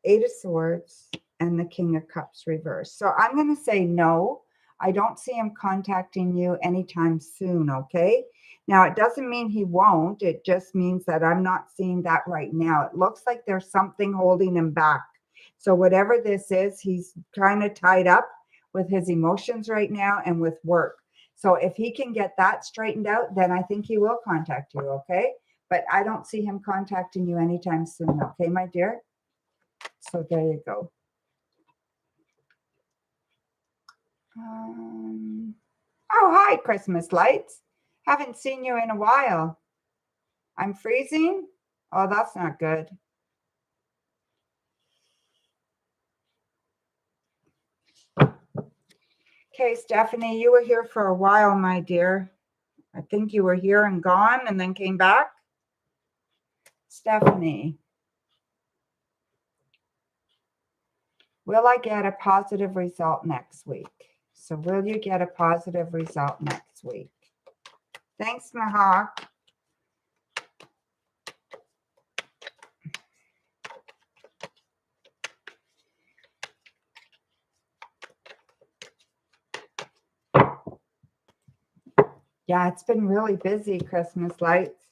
Eight of Swords, and the King of Cups reversed. So I'm going to say no. I don't see him contacting you anytime soon, okay? Now, it doesn't mean he won't. It just means that I'm not seeing that right now. It looks like there's something holding him back. So whatever this is, he's kind of tied up with his emotions right now and with work. So if he can get that straightened out, then I think he will contact you, okay? But I don't see him contacting you anytime soon, okay, my dear? So there you go. Oh, hi, Christmas lights. Haven't seen you in a while. I'm freezing? Oh, that's not good. Okay, Stephanie, you were here for a while, my dear. I think you were here and gone and then came back. Stephanie, will I get a positive result next week? So will you get a positive result next week? Thanks, Mahawk. Yeah, it's been really busy, Christmas lights.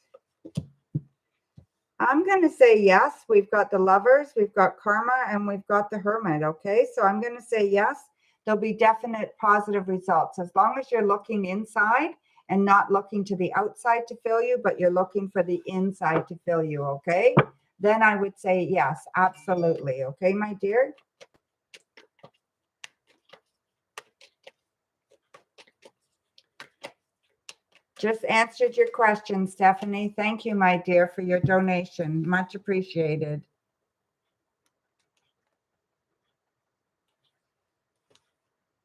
I'm going to say yes. We've got the Lovers, we've got Karma, and we've got the Hermit, okay? So I'm going to say yes. There'll be definite positive results. As long as you're looking inside and not looking to the outside to fill you, but you're looking for the inside to fill you, okay? Then I would say yes, absolutely. Okay, my dear? Just answered your question, Stephanie. Thank you, my dear, for your donation. Much appreciated.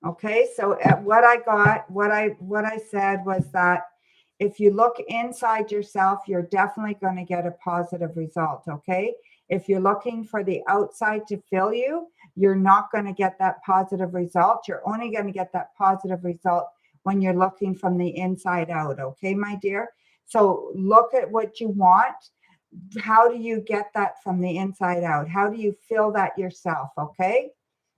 Okay, so what I said was that if you look inside yourself, you're definitely going to get a positive result, okay? If you're looking for the outside to fill you, you're not going to get that positive result. You're only going to get that positive result when you're looking from the inside out, okay, my dear? So look at what you want. How do you get that from the inside out? How do you feel that yourself, okay?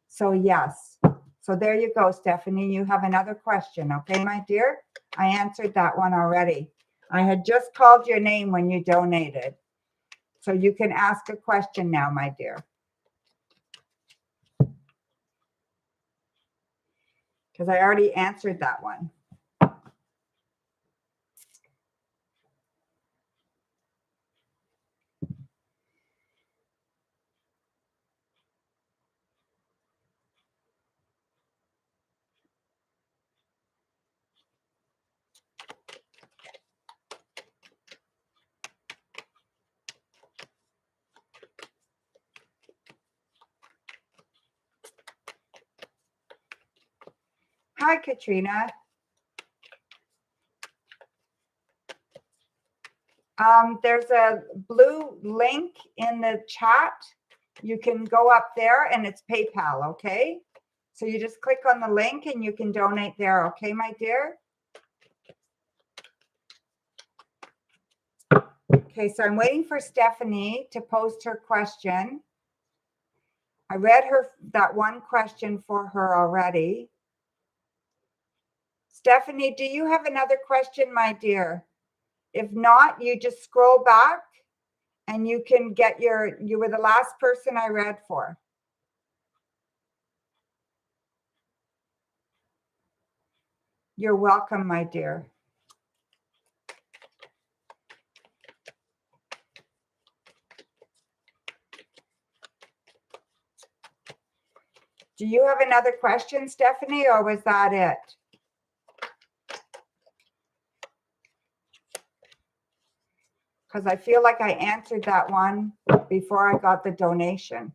So yes. So there you go, Stephanie. You have another question, okay, my dear? I answered that one already. I had just called your name when you donated. So you can ask a question now, my dear. Because I already answered that one. Hi, Katrina. There's a blue link in the chat. You can go up there and it's PayPal, okay? So you just click on the link and you can donate there, okay, my dear? Okay, so I'm waiting for Stephanie to post her question. I read that one question for her already. Stephanie, do you have another question, my dear? If not, you just scroll back and you can get you were the last person I read for. You're welcome, my dear. Do you have another question, Stephanie, or was that it? Because I feel like I answered that one before I got the donation.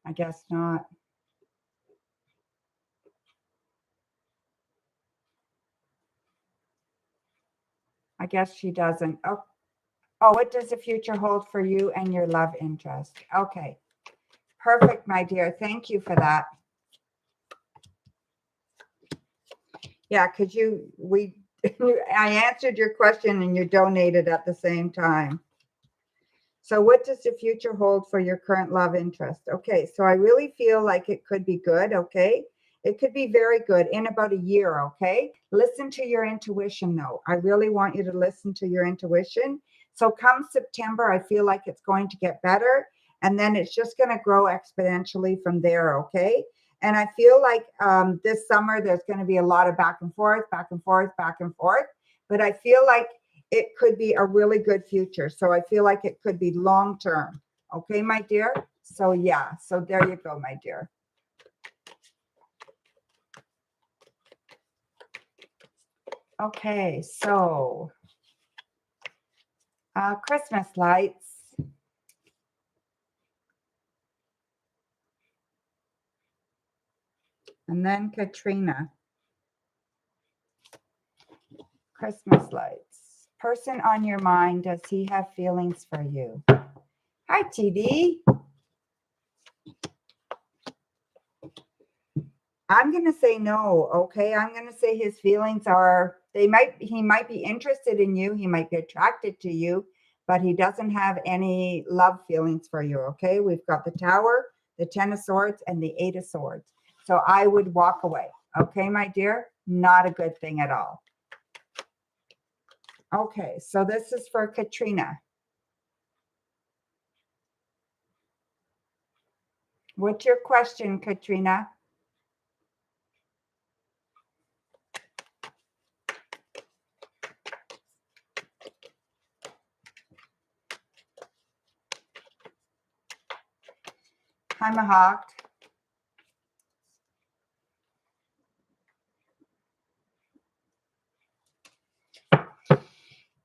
I guess not. guess she doesn't. Oh, what does the future hold for you and your love interest? Okay. Perfect, my dear. Thank you for that. Yeah, because I answered your question and you donated at the same time. So what does the future hold for your current love interest? Okay, so I really feel like it could be good, okay? It could be very good in about a year, okay? Listen to your intuition, though. I really want you to listen to your intuition. So come September, I feel like it's going to get better, and then it's just going to grow exponentially from there, okay? And I feel like this summer, there's going to be a lot of back and forth, back and forth, back and forth. But I feel like it could be a really good future. So I feel like it could be long term. Okay, my dear? So yeah, so there you go, my dear. Okay, so Christmas lights. And then Katrina. Christmas lights. Person on your mind, does he have feelings for you? Hi, TD. I'm going to say no, okay? I'm going to say his feelings are, he might be interested in you. He might be attracted to you, but he doesn't have any love feelings for you, okay? We've got the Tower, the Ten of Swords, and the Eight of Swords. So I would walk away, okay, my dear? Not a good thing at all. Okay, so this is for Katrina. What's your question, Katrina? Hi, Mahawk.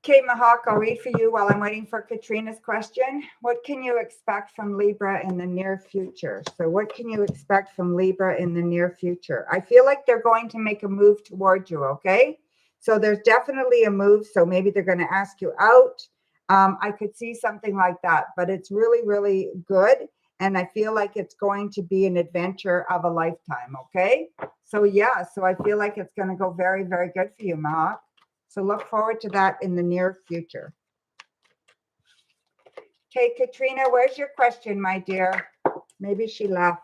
Okay, Mahawk, I'll read for you while I'm waiting for Katrina's question. What can you expect from Libra in the near future? So what can you expect from Libra in the near future? I feel like they're going to make a move towards you, okay? So there's definitely a move. So maybe they're going to ask you out. I could see something like that, but it's really, really good. And I feel like it's going to be an adventure of a lifetime, okay? So yeah, so I feel like it's going to go very, very good for you, Mahawk. So look forward to that in the near future. Okay, Katrina, where's your question, my dear? Maybe she left.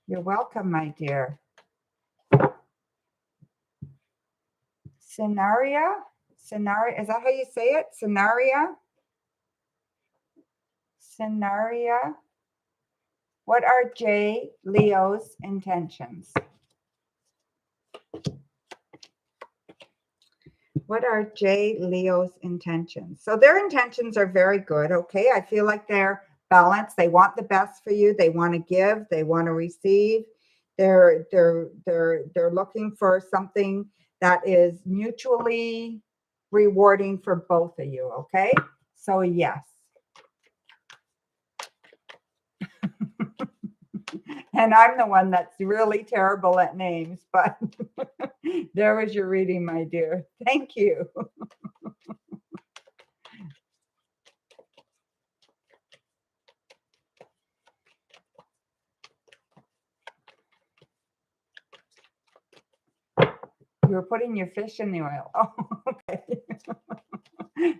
You're welcome, my dear. Scenario? Scenario, is that how you say it? Scenario? Scenario? What are J. Leo's intentions? What are J. Leo's intentions? So their intentions are very good, okay? I feel like they're balanced. They want the best for you. They want to give. They want to receive. They're looking for something that is mutually rewarding for both of you, okay? So yes. And I'm the one that's really terrible at names, but there was your reading, my dear. Thank you. You were putting your fish in the oil. Oh, okay.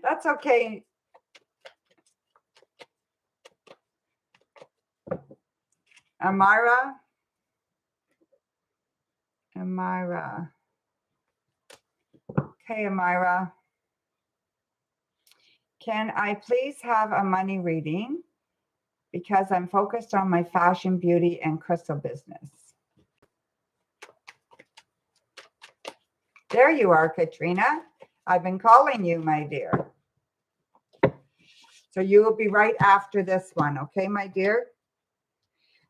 That's okay. Amira. Okay, Amira. Can I please have a money reading? Because I'm focused on my fashion, beauty, and crystal business. There you are, Katrina. I've been calling you, my dear. So you will be right after this one, okay, my dear?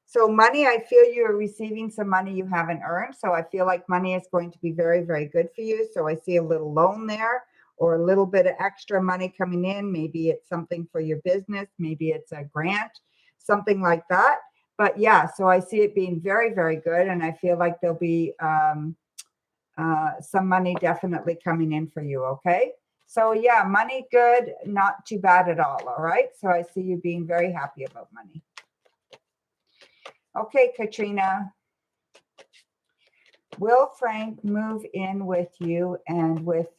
So money, I feel you are receiving some money you haven't earned. So I feel like money is going to be very, very good for you. So I see a little loan there or a little bit of extra money coming in. Maybe it's something for your business. Maybe it's a grant, something like that. But yeah, so I see it being very, very good. And I feel like there'll be some money definitely coming in for you. Okay. So yeah, money good, not too bad at all. All right. So I see you being very happy about money. Okay, Katrina. Will Frank move in with you and with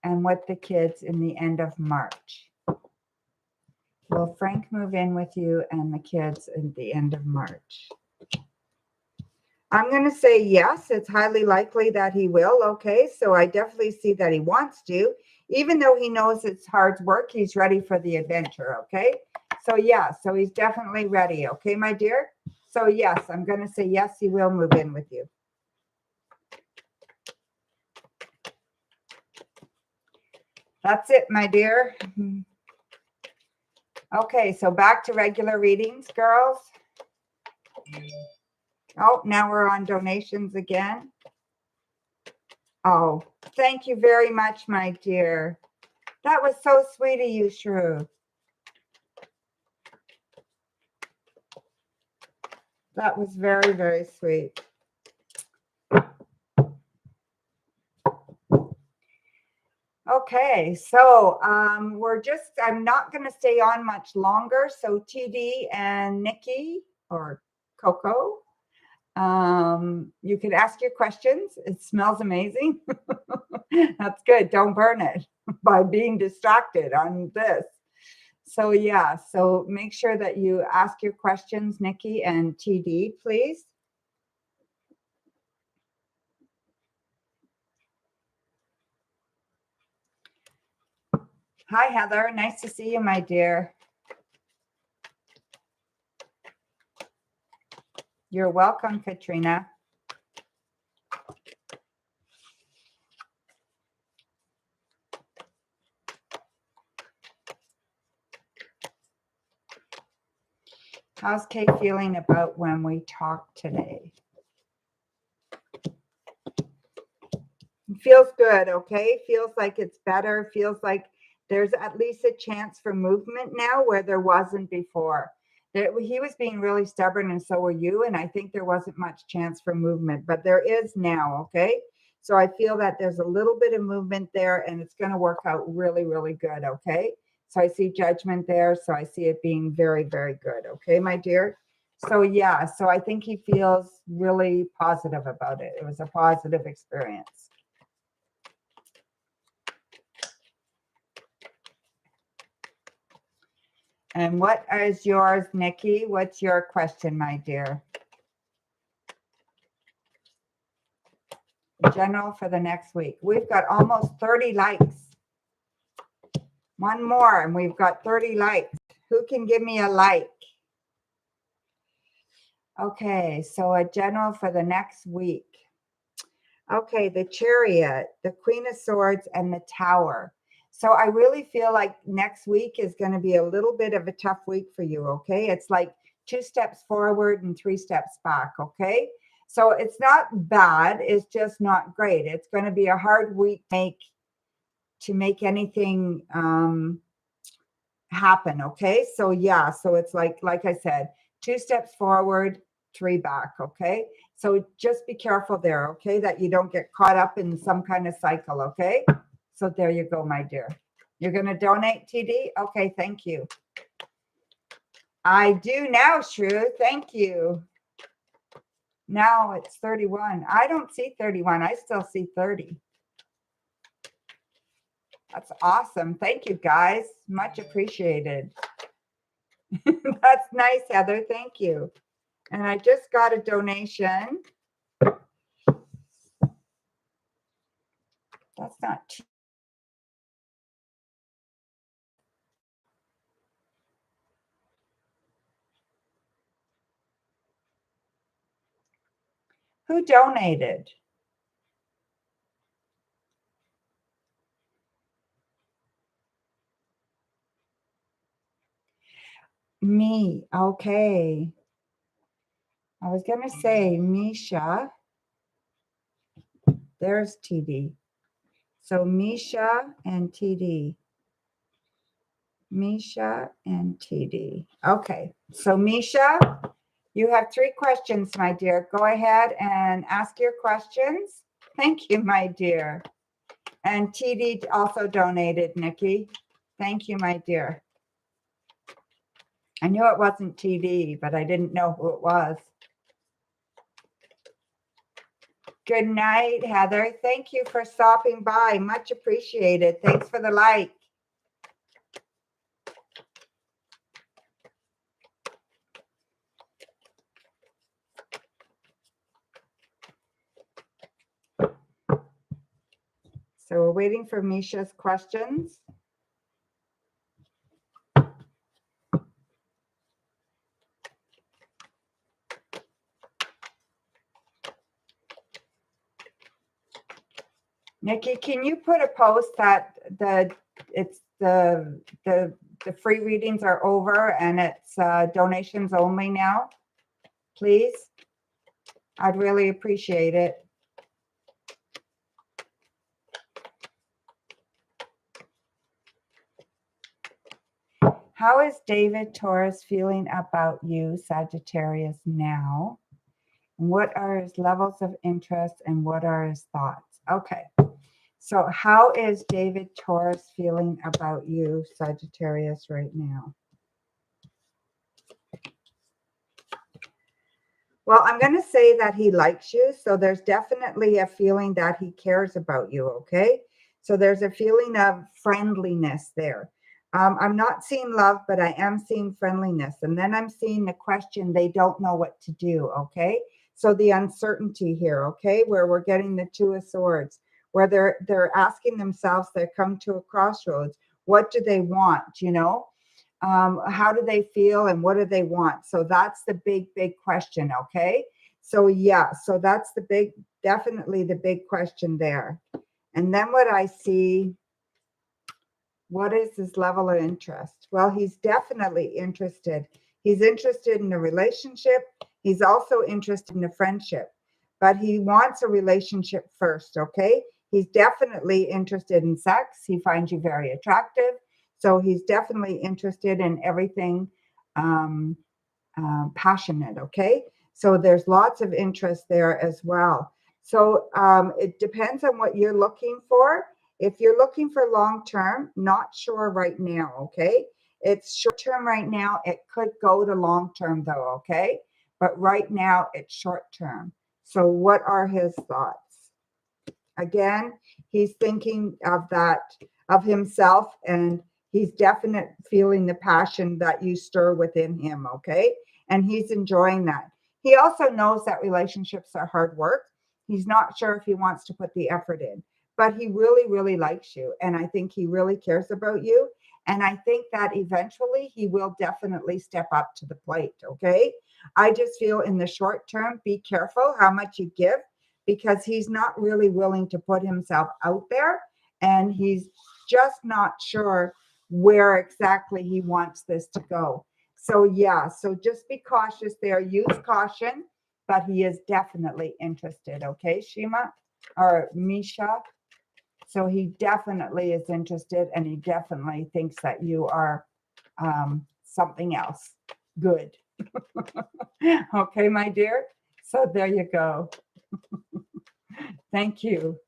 the kids in the end of March? Will Frank move in with you and the kids at the end of March? I'm going to say yes. It's highly likely that he will. Okay. So I definitely see that he wants to, even though he knows it's hard work, he's ready for the adventure. Okay. So yeah, so he's definitely ready. Okay, my dear. So yes, I'm going to say yes, he will move in with you. That's it, my dear. Okay, so back to regular readings, girls. Oh, now we're on donations again. Oh, thank you very much, my dear. That was so sweet of you, Shrew. That was very, very sweet. Okay, so I'm not going to stay on much longer. So TD and Nikki or Coco, you can ask your questions. It smells amazing. That's good. Don't burn it by being distracted on this. So yeah, so make sure that you ask your questions, Nikki and TD, please. Hi, Heather. Nice to see you, my dear. You're welcome, Katrina. How's Kay feeling about when we talk today? It feels good, okay? Feels like it's better. Feels like there's at least a chance for movement now where there wasn't before. He was being really stubborn and so were you, and I think there wasn't much chance for movement, but there is now, okay? So I feel that there's a little bit of movement there and it's going to work out really, really good, okay? So I see judgment there, so I see it being very, very good, okay, my dear? So yeah, so I think he feels really positive about it. It was a positive experience. And what is yours, Nikki? What's your question, my dear? General for the next week. We've got almost 30 likes. One more and we've got 30 likes. Who can give me a like? Okay, so a general for the next week. Okay, the Chariot, the Queen of Swords, and the Tower. So I really feel like next week is going to be a little bit of a tough week for you, okay? It's like 2 steps forward and 3 steps back, okay? So it's not bad, it's just not great. It's going to be a hard week to make anything happen, okay? So yeah, so it's like I said, 2 steps forward, 3 back, okay? So just be careful there, okay? That you don't get caught up in some kind of cycle, okay? So there you go, my dear. You're going to donate, TD? Okay, thank you. I do now, Shrew. Thank you. Now it's 31. I don't see 31. I still see 30. That's awesome. Thank you, guys. Much appreciated. That's nice, Heather. Thank you. And I just got a donation. That's not too. Who donated? Me. Okay. I was going to say Misha. There's TD. So Misha and TD. Misha and TD. Okay, so Misha, you have 3 questions, my dear. Go ahead and ask your questions. Thank you, my dear. And TD also donated, Nikki. Thank you, my dear. I knew it wasn't TD, but I didn't know who it was. Good night, Heather. Thank you for stopping by. Much appreciated. Thanks for the like. So we're waiting for Misha's questions. Nikki, can you put a post that the free readings are over and it's donations only now, please? I'd really appreciate it. How is David Taurus feeling about you, Sagittarius, now? What are his levels of interest and what are his thoughts? Okay. So how is David Taurus feeling about you, Sagittarius, right now? Well, I'm going to say that he likes you. So there's definitely a feeling that he cares about you. Okay. So there's a feeling of friendliness there. I'm not seeing love, but I am seeing friendliness. And then I'm seeing the question, they don't know what to do. Okay. So the uncertainty here. Okay. Where we're getting the 2 of Swords, where they're asking themselves, they come to a crossroads. What do they want? You know? How do they feel and what do they want? So that's the big question. Okay. So yeah, so that's definitely the big question there. And then what I see, what is his level of interest? Well, he's definitely interested. He's interested in a relationship. He's also interested in a friendship, but he wants a relationship first. Okay. He's definitely interested in sex. He finds you very attractive. So he's definitely interested in everything passionate. Okay. So there's lots of interest there as well. So it depends on what you're looking for. If you're looking for long term, not sure right now. Okay. It's short term right now. It could go to long term though. Okay. But right now it's short term. So what are his thoughts? Again, he's thinking of that, of himself, and he's definitely feeling the passion that you stir within him. Okay. And he's enjoying that. He also knows that relationships are hard work. He's not sure if he wants to put the effort in, but he really likes you. And I think he really cares about you. And I think that eventually he will definitely step up to the plate. Okay. I just feel in the short term, be careful how much you give, because he's not really willing to put himself out there. And he's just not sure where exactly he wants this to go. So yeah, so just be cautious there. Use caution, but he is definitely interested. Okay, Shima or Misha. So he definitely is interested, and he definitely thinks that you are something else. Good. Okay, my dear. So there you go. Thank you.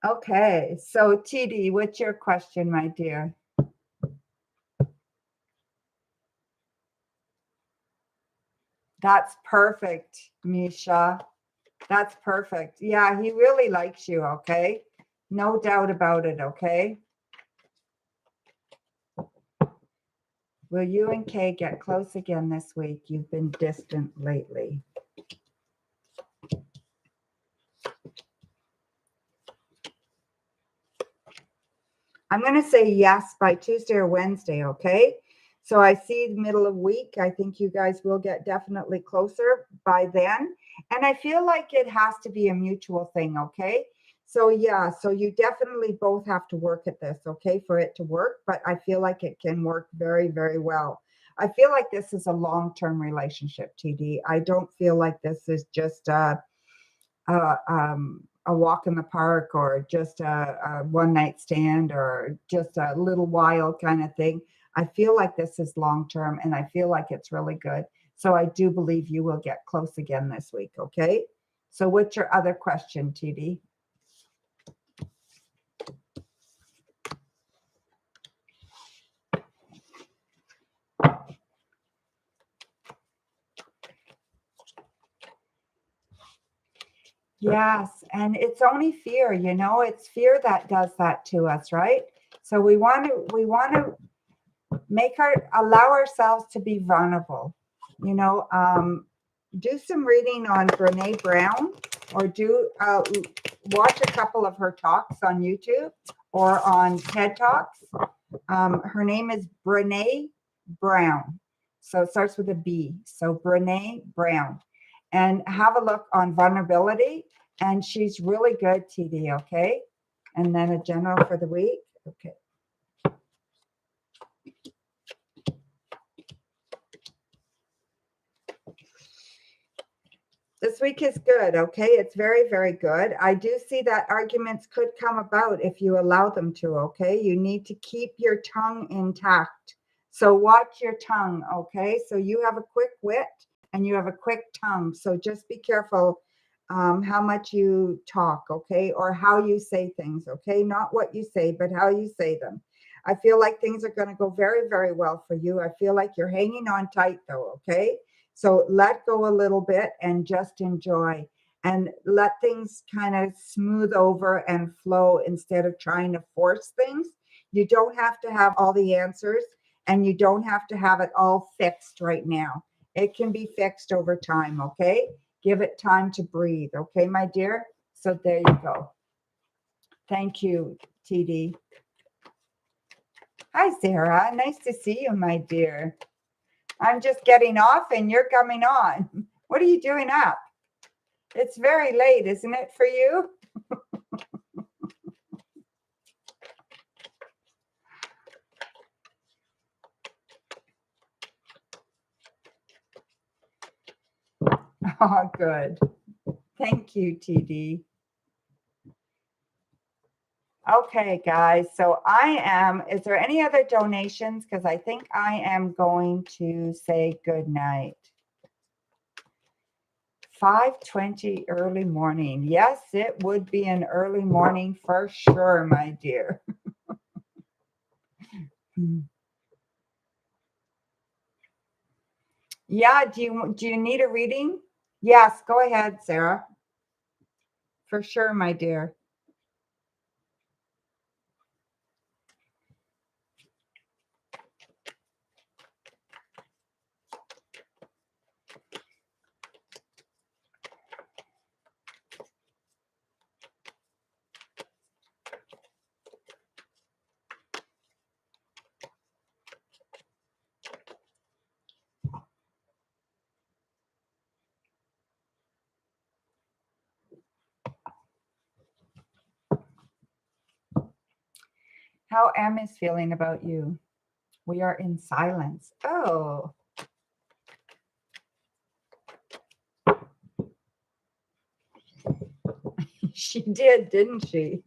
Okay, so TD, what's your question, my dear? That's perfect, Misha. That's perfect. Yeah, he really likes you, okay? No doubt about it, okay? Will you and Kay get close again this week? You've been distant lately. I'm going to say yes by Tuesday or Wednesday, okay? So I see the middle of week. I think you guys will get definitely closer by then. And I feel like it has to be a mutual thing, okay? So yeah, so you definitely both have to work at this, okay, for it to work. But I feel like it can work very well. I feel like this is a long-term relationship, TD. I don't feel like this is just a walk in the park, or just a one-night stand, or just a little while kind of thing. I feel like this is long-term, and I feel like it's really good. So I do believe you will get close again this week, okay? So what's your other question, TD? Yes, and it's only fear, you know, it's fear that does that to us, right? So we want to allow ourselves to be vulnerable. You know, do some reading on Brene Brown, or do watch a couple of her talks on YouTube or on TED Talks. Her name is Brene Brown. So it starts with a B. So Brene Brown. And have a look on vulnerability. And she's really good, TD, okay? And then a general for the week. Okay. This week is good, okay? It's very, very good. I do see that arguments could come about if you allow them to, okay? You need to keep your tongue intact. So watch your tongue, okay? So you have a quick wit and you have a quick tongue. So just be careful how much you talk, okay? Or how you say things, okay? Not what you say, but how you say them. I feel like things are going to go very, very well for you. I feel like you're hanging on tight though, okay? So let go a little bit and just enjoy, and let things kind of smooth over and flow instead of trying to force things. You don't have to have all the answers, and you don't have to have it all fixed right now. It can be fixed over time, okay? Give it time to breathe, okay, my dear? So there you go. Thank you, TD. Hi, Sarah. Nice to see you, my dear. I'm just getting off and you're coming on. What are you doing up? It's very late, isn't it, for you? Oh, good. Thank you, TD. Okay, guys. So is there any other donations? Because I think I am going to say good night. 5:20 early morning. Yes, it would be an early morning for sure, my dear. Yeah, do you need a reading? Yes, go ahead, Sarah. For sure, my dear. How Em is feeling about you? We are in silence. Oh. She did, didn't she?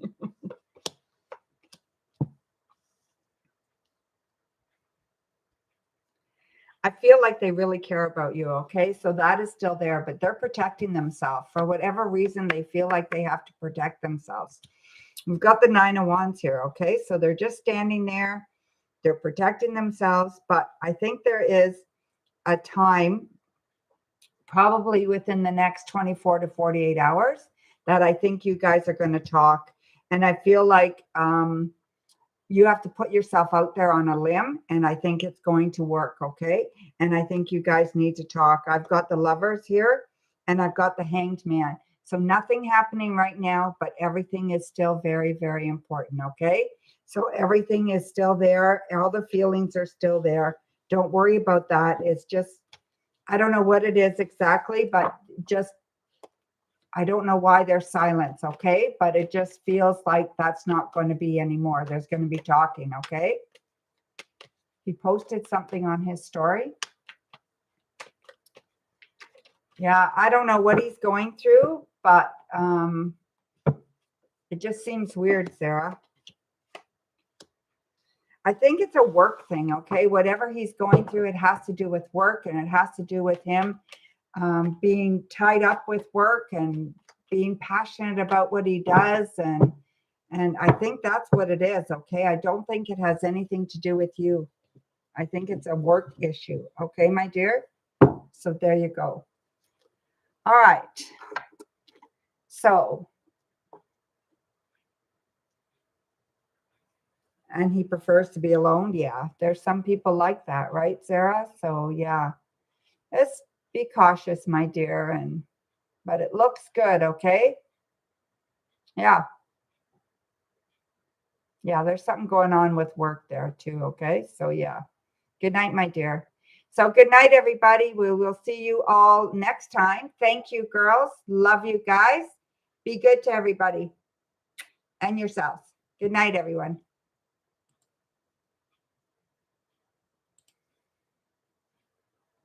I feel like they really care about you, okay? So that is still there, but they're protecting themselves. For whatever reason, they feel like they have to protect themselves. We've got the 9 of Wands here, okay? So they're just standing there. They're protecting themselves, but I think there is a time, probably within the next 24 to 48 hours, that I think you guys are going to talk. And I feel like you have to put yourself out there on a limb, and I think it's going to work, okay? And I think you guys need to talk. I've got the Lovers here, and I've got the Hanged Man. So nothing happening right now, but everything is still very, very important, okay? So everything is still there. All the feelings are still there. Don't worry about that. It's just, I don't know what it is exactly, but just, I don't know why there's silence, okay? But it just feels like that's not going to be anymore. There's going to be talking, okay? He posted something on his story. Yeah, I don't know what he's going through, but It just seems weird, Sarah. I think it's a work thing, okay? Whatever he's going through, it has to do with work, and it has to do with him being tied up with work and being passionate about what he does. And I think that's what it is, okay? I don't think it has anything to do with you. I think it's a work issue, okay, my dear? So there you go. All right. So, and he prefers to be alone. Yeah, there's some people like that, right, Sarah? So yeah, let's be cautious, my dear. But it looks good, okay? Yeah. Yeah, there's something going on with work there too, okay? So yeah. Good night, my dear. So good night, everybody. We will see you all next time. Thank you, girls. Love you guys. Be good to everybody and yourselves. Good night, everyone.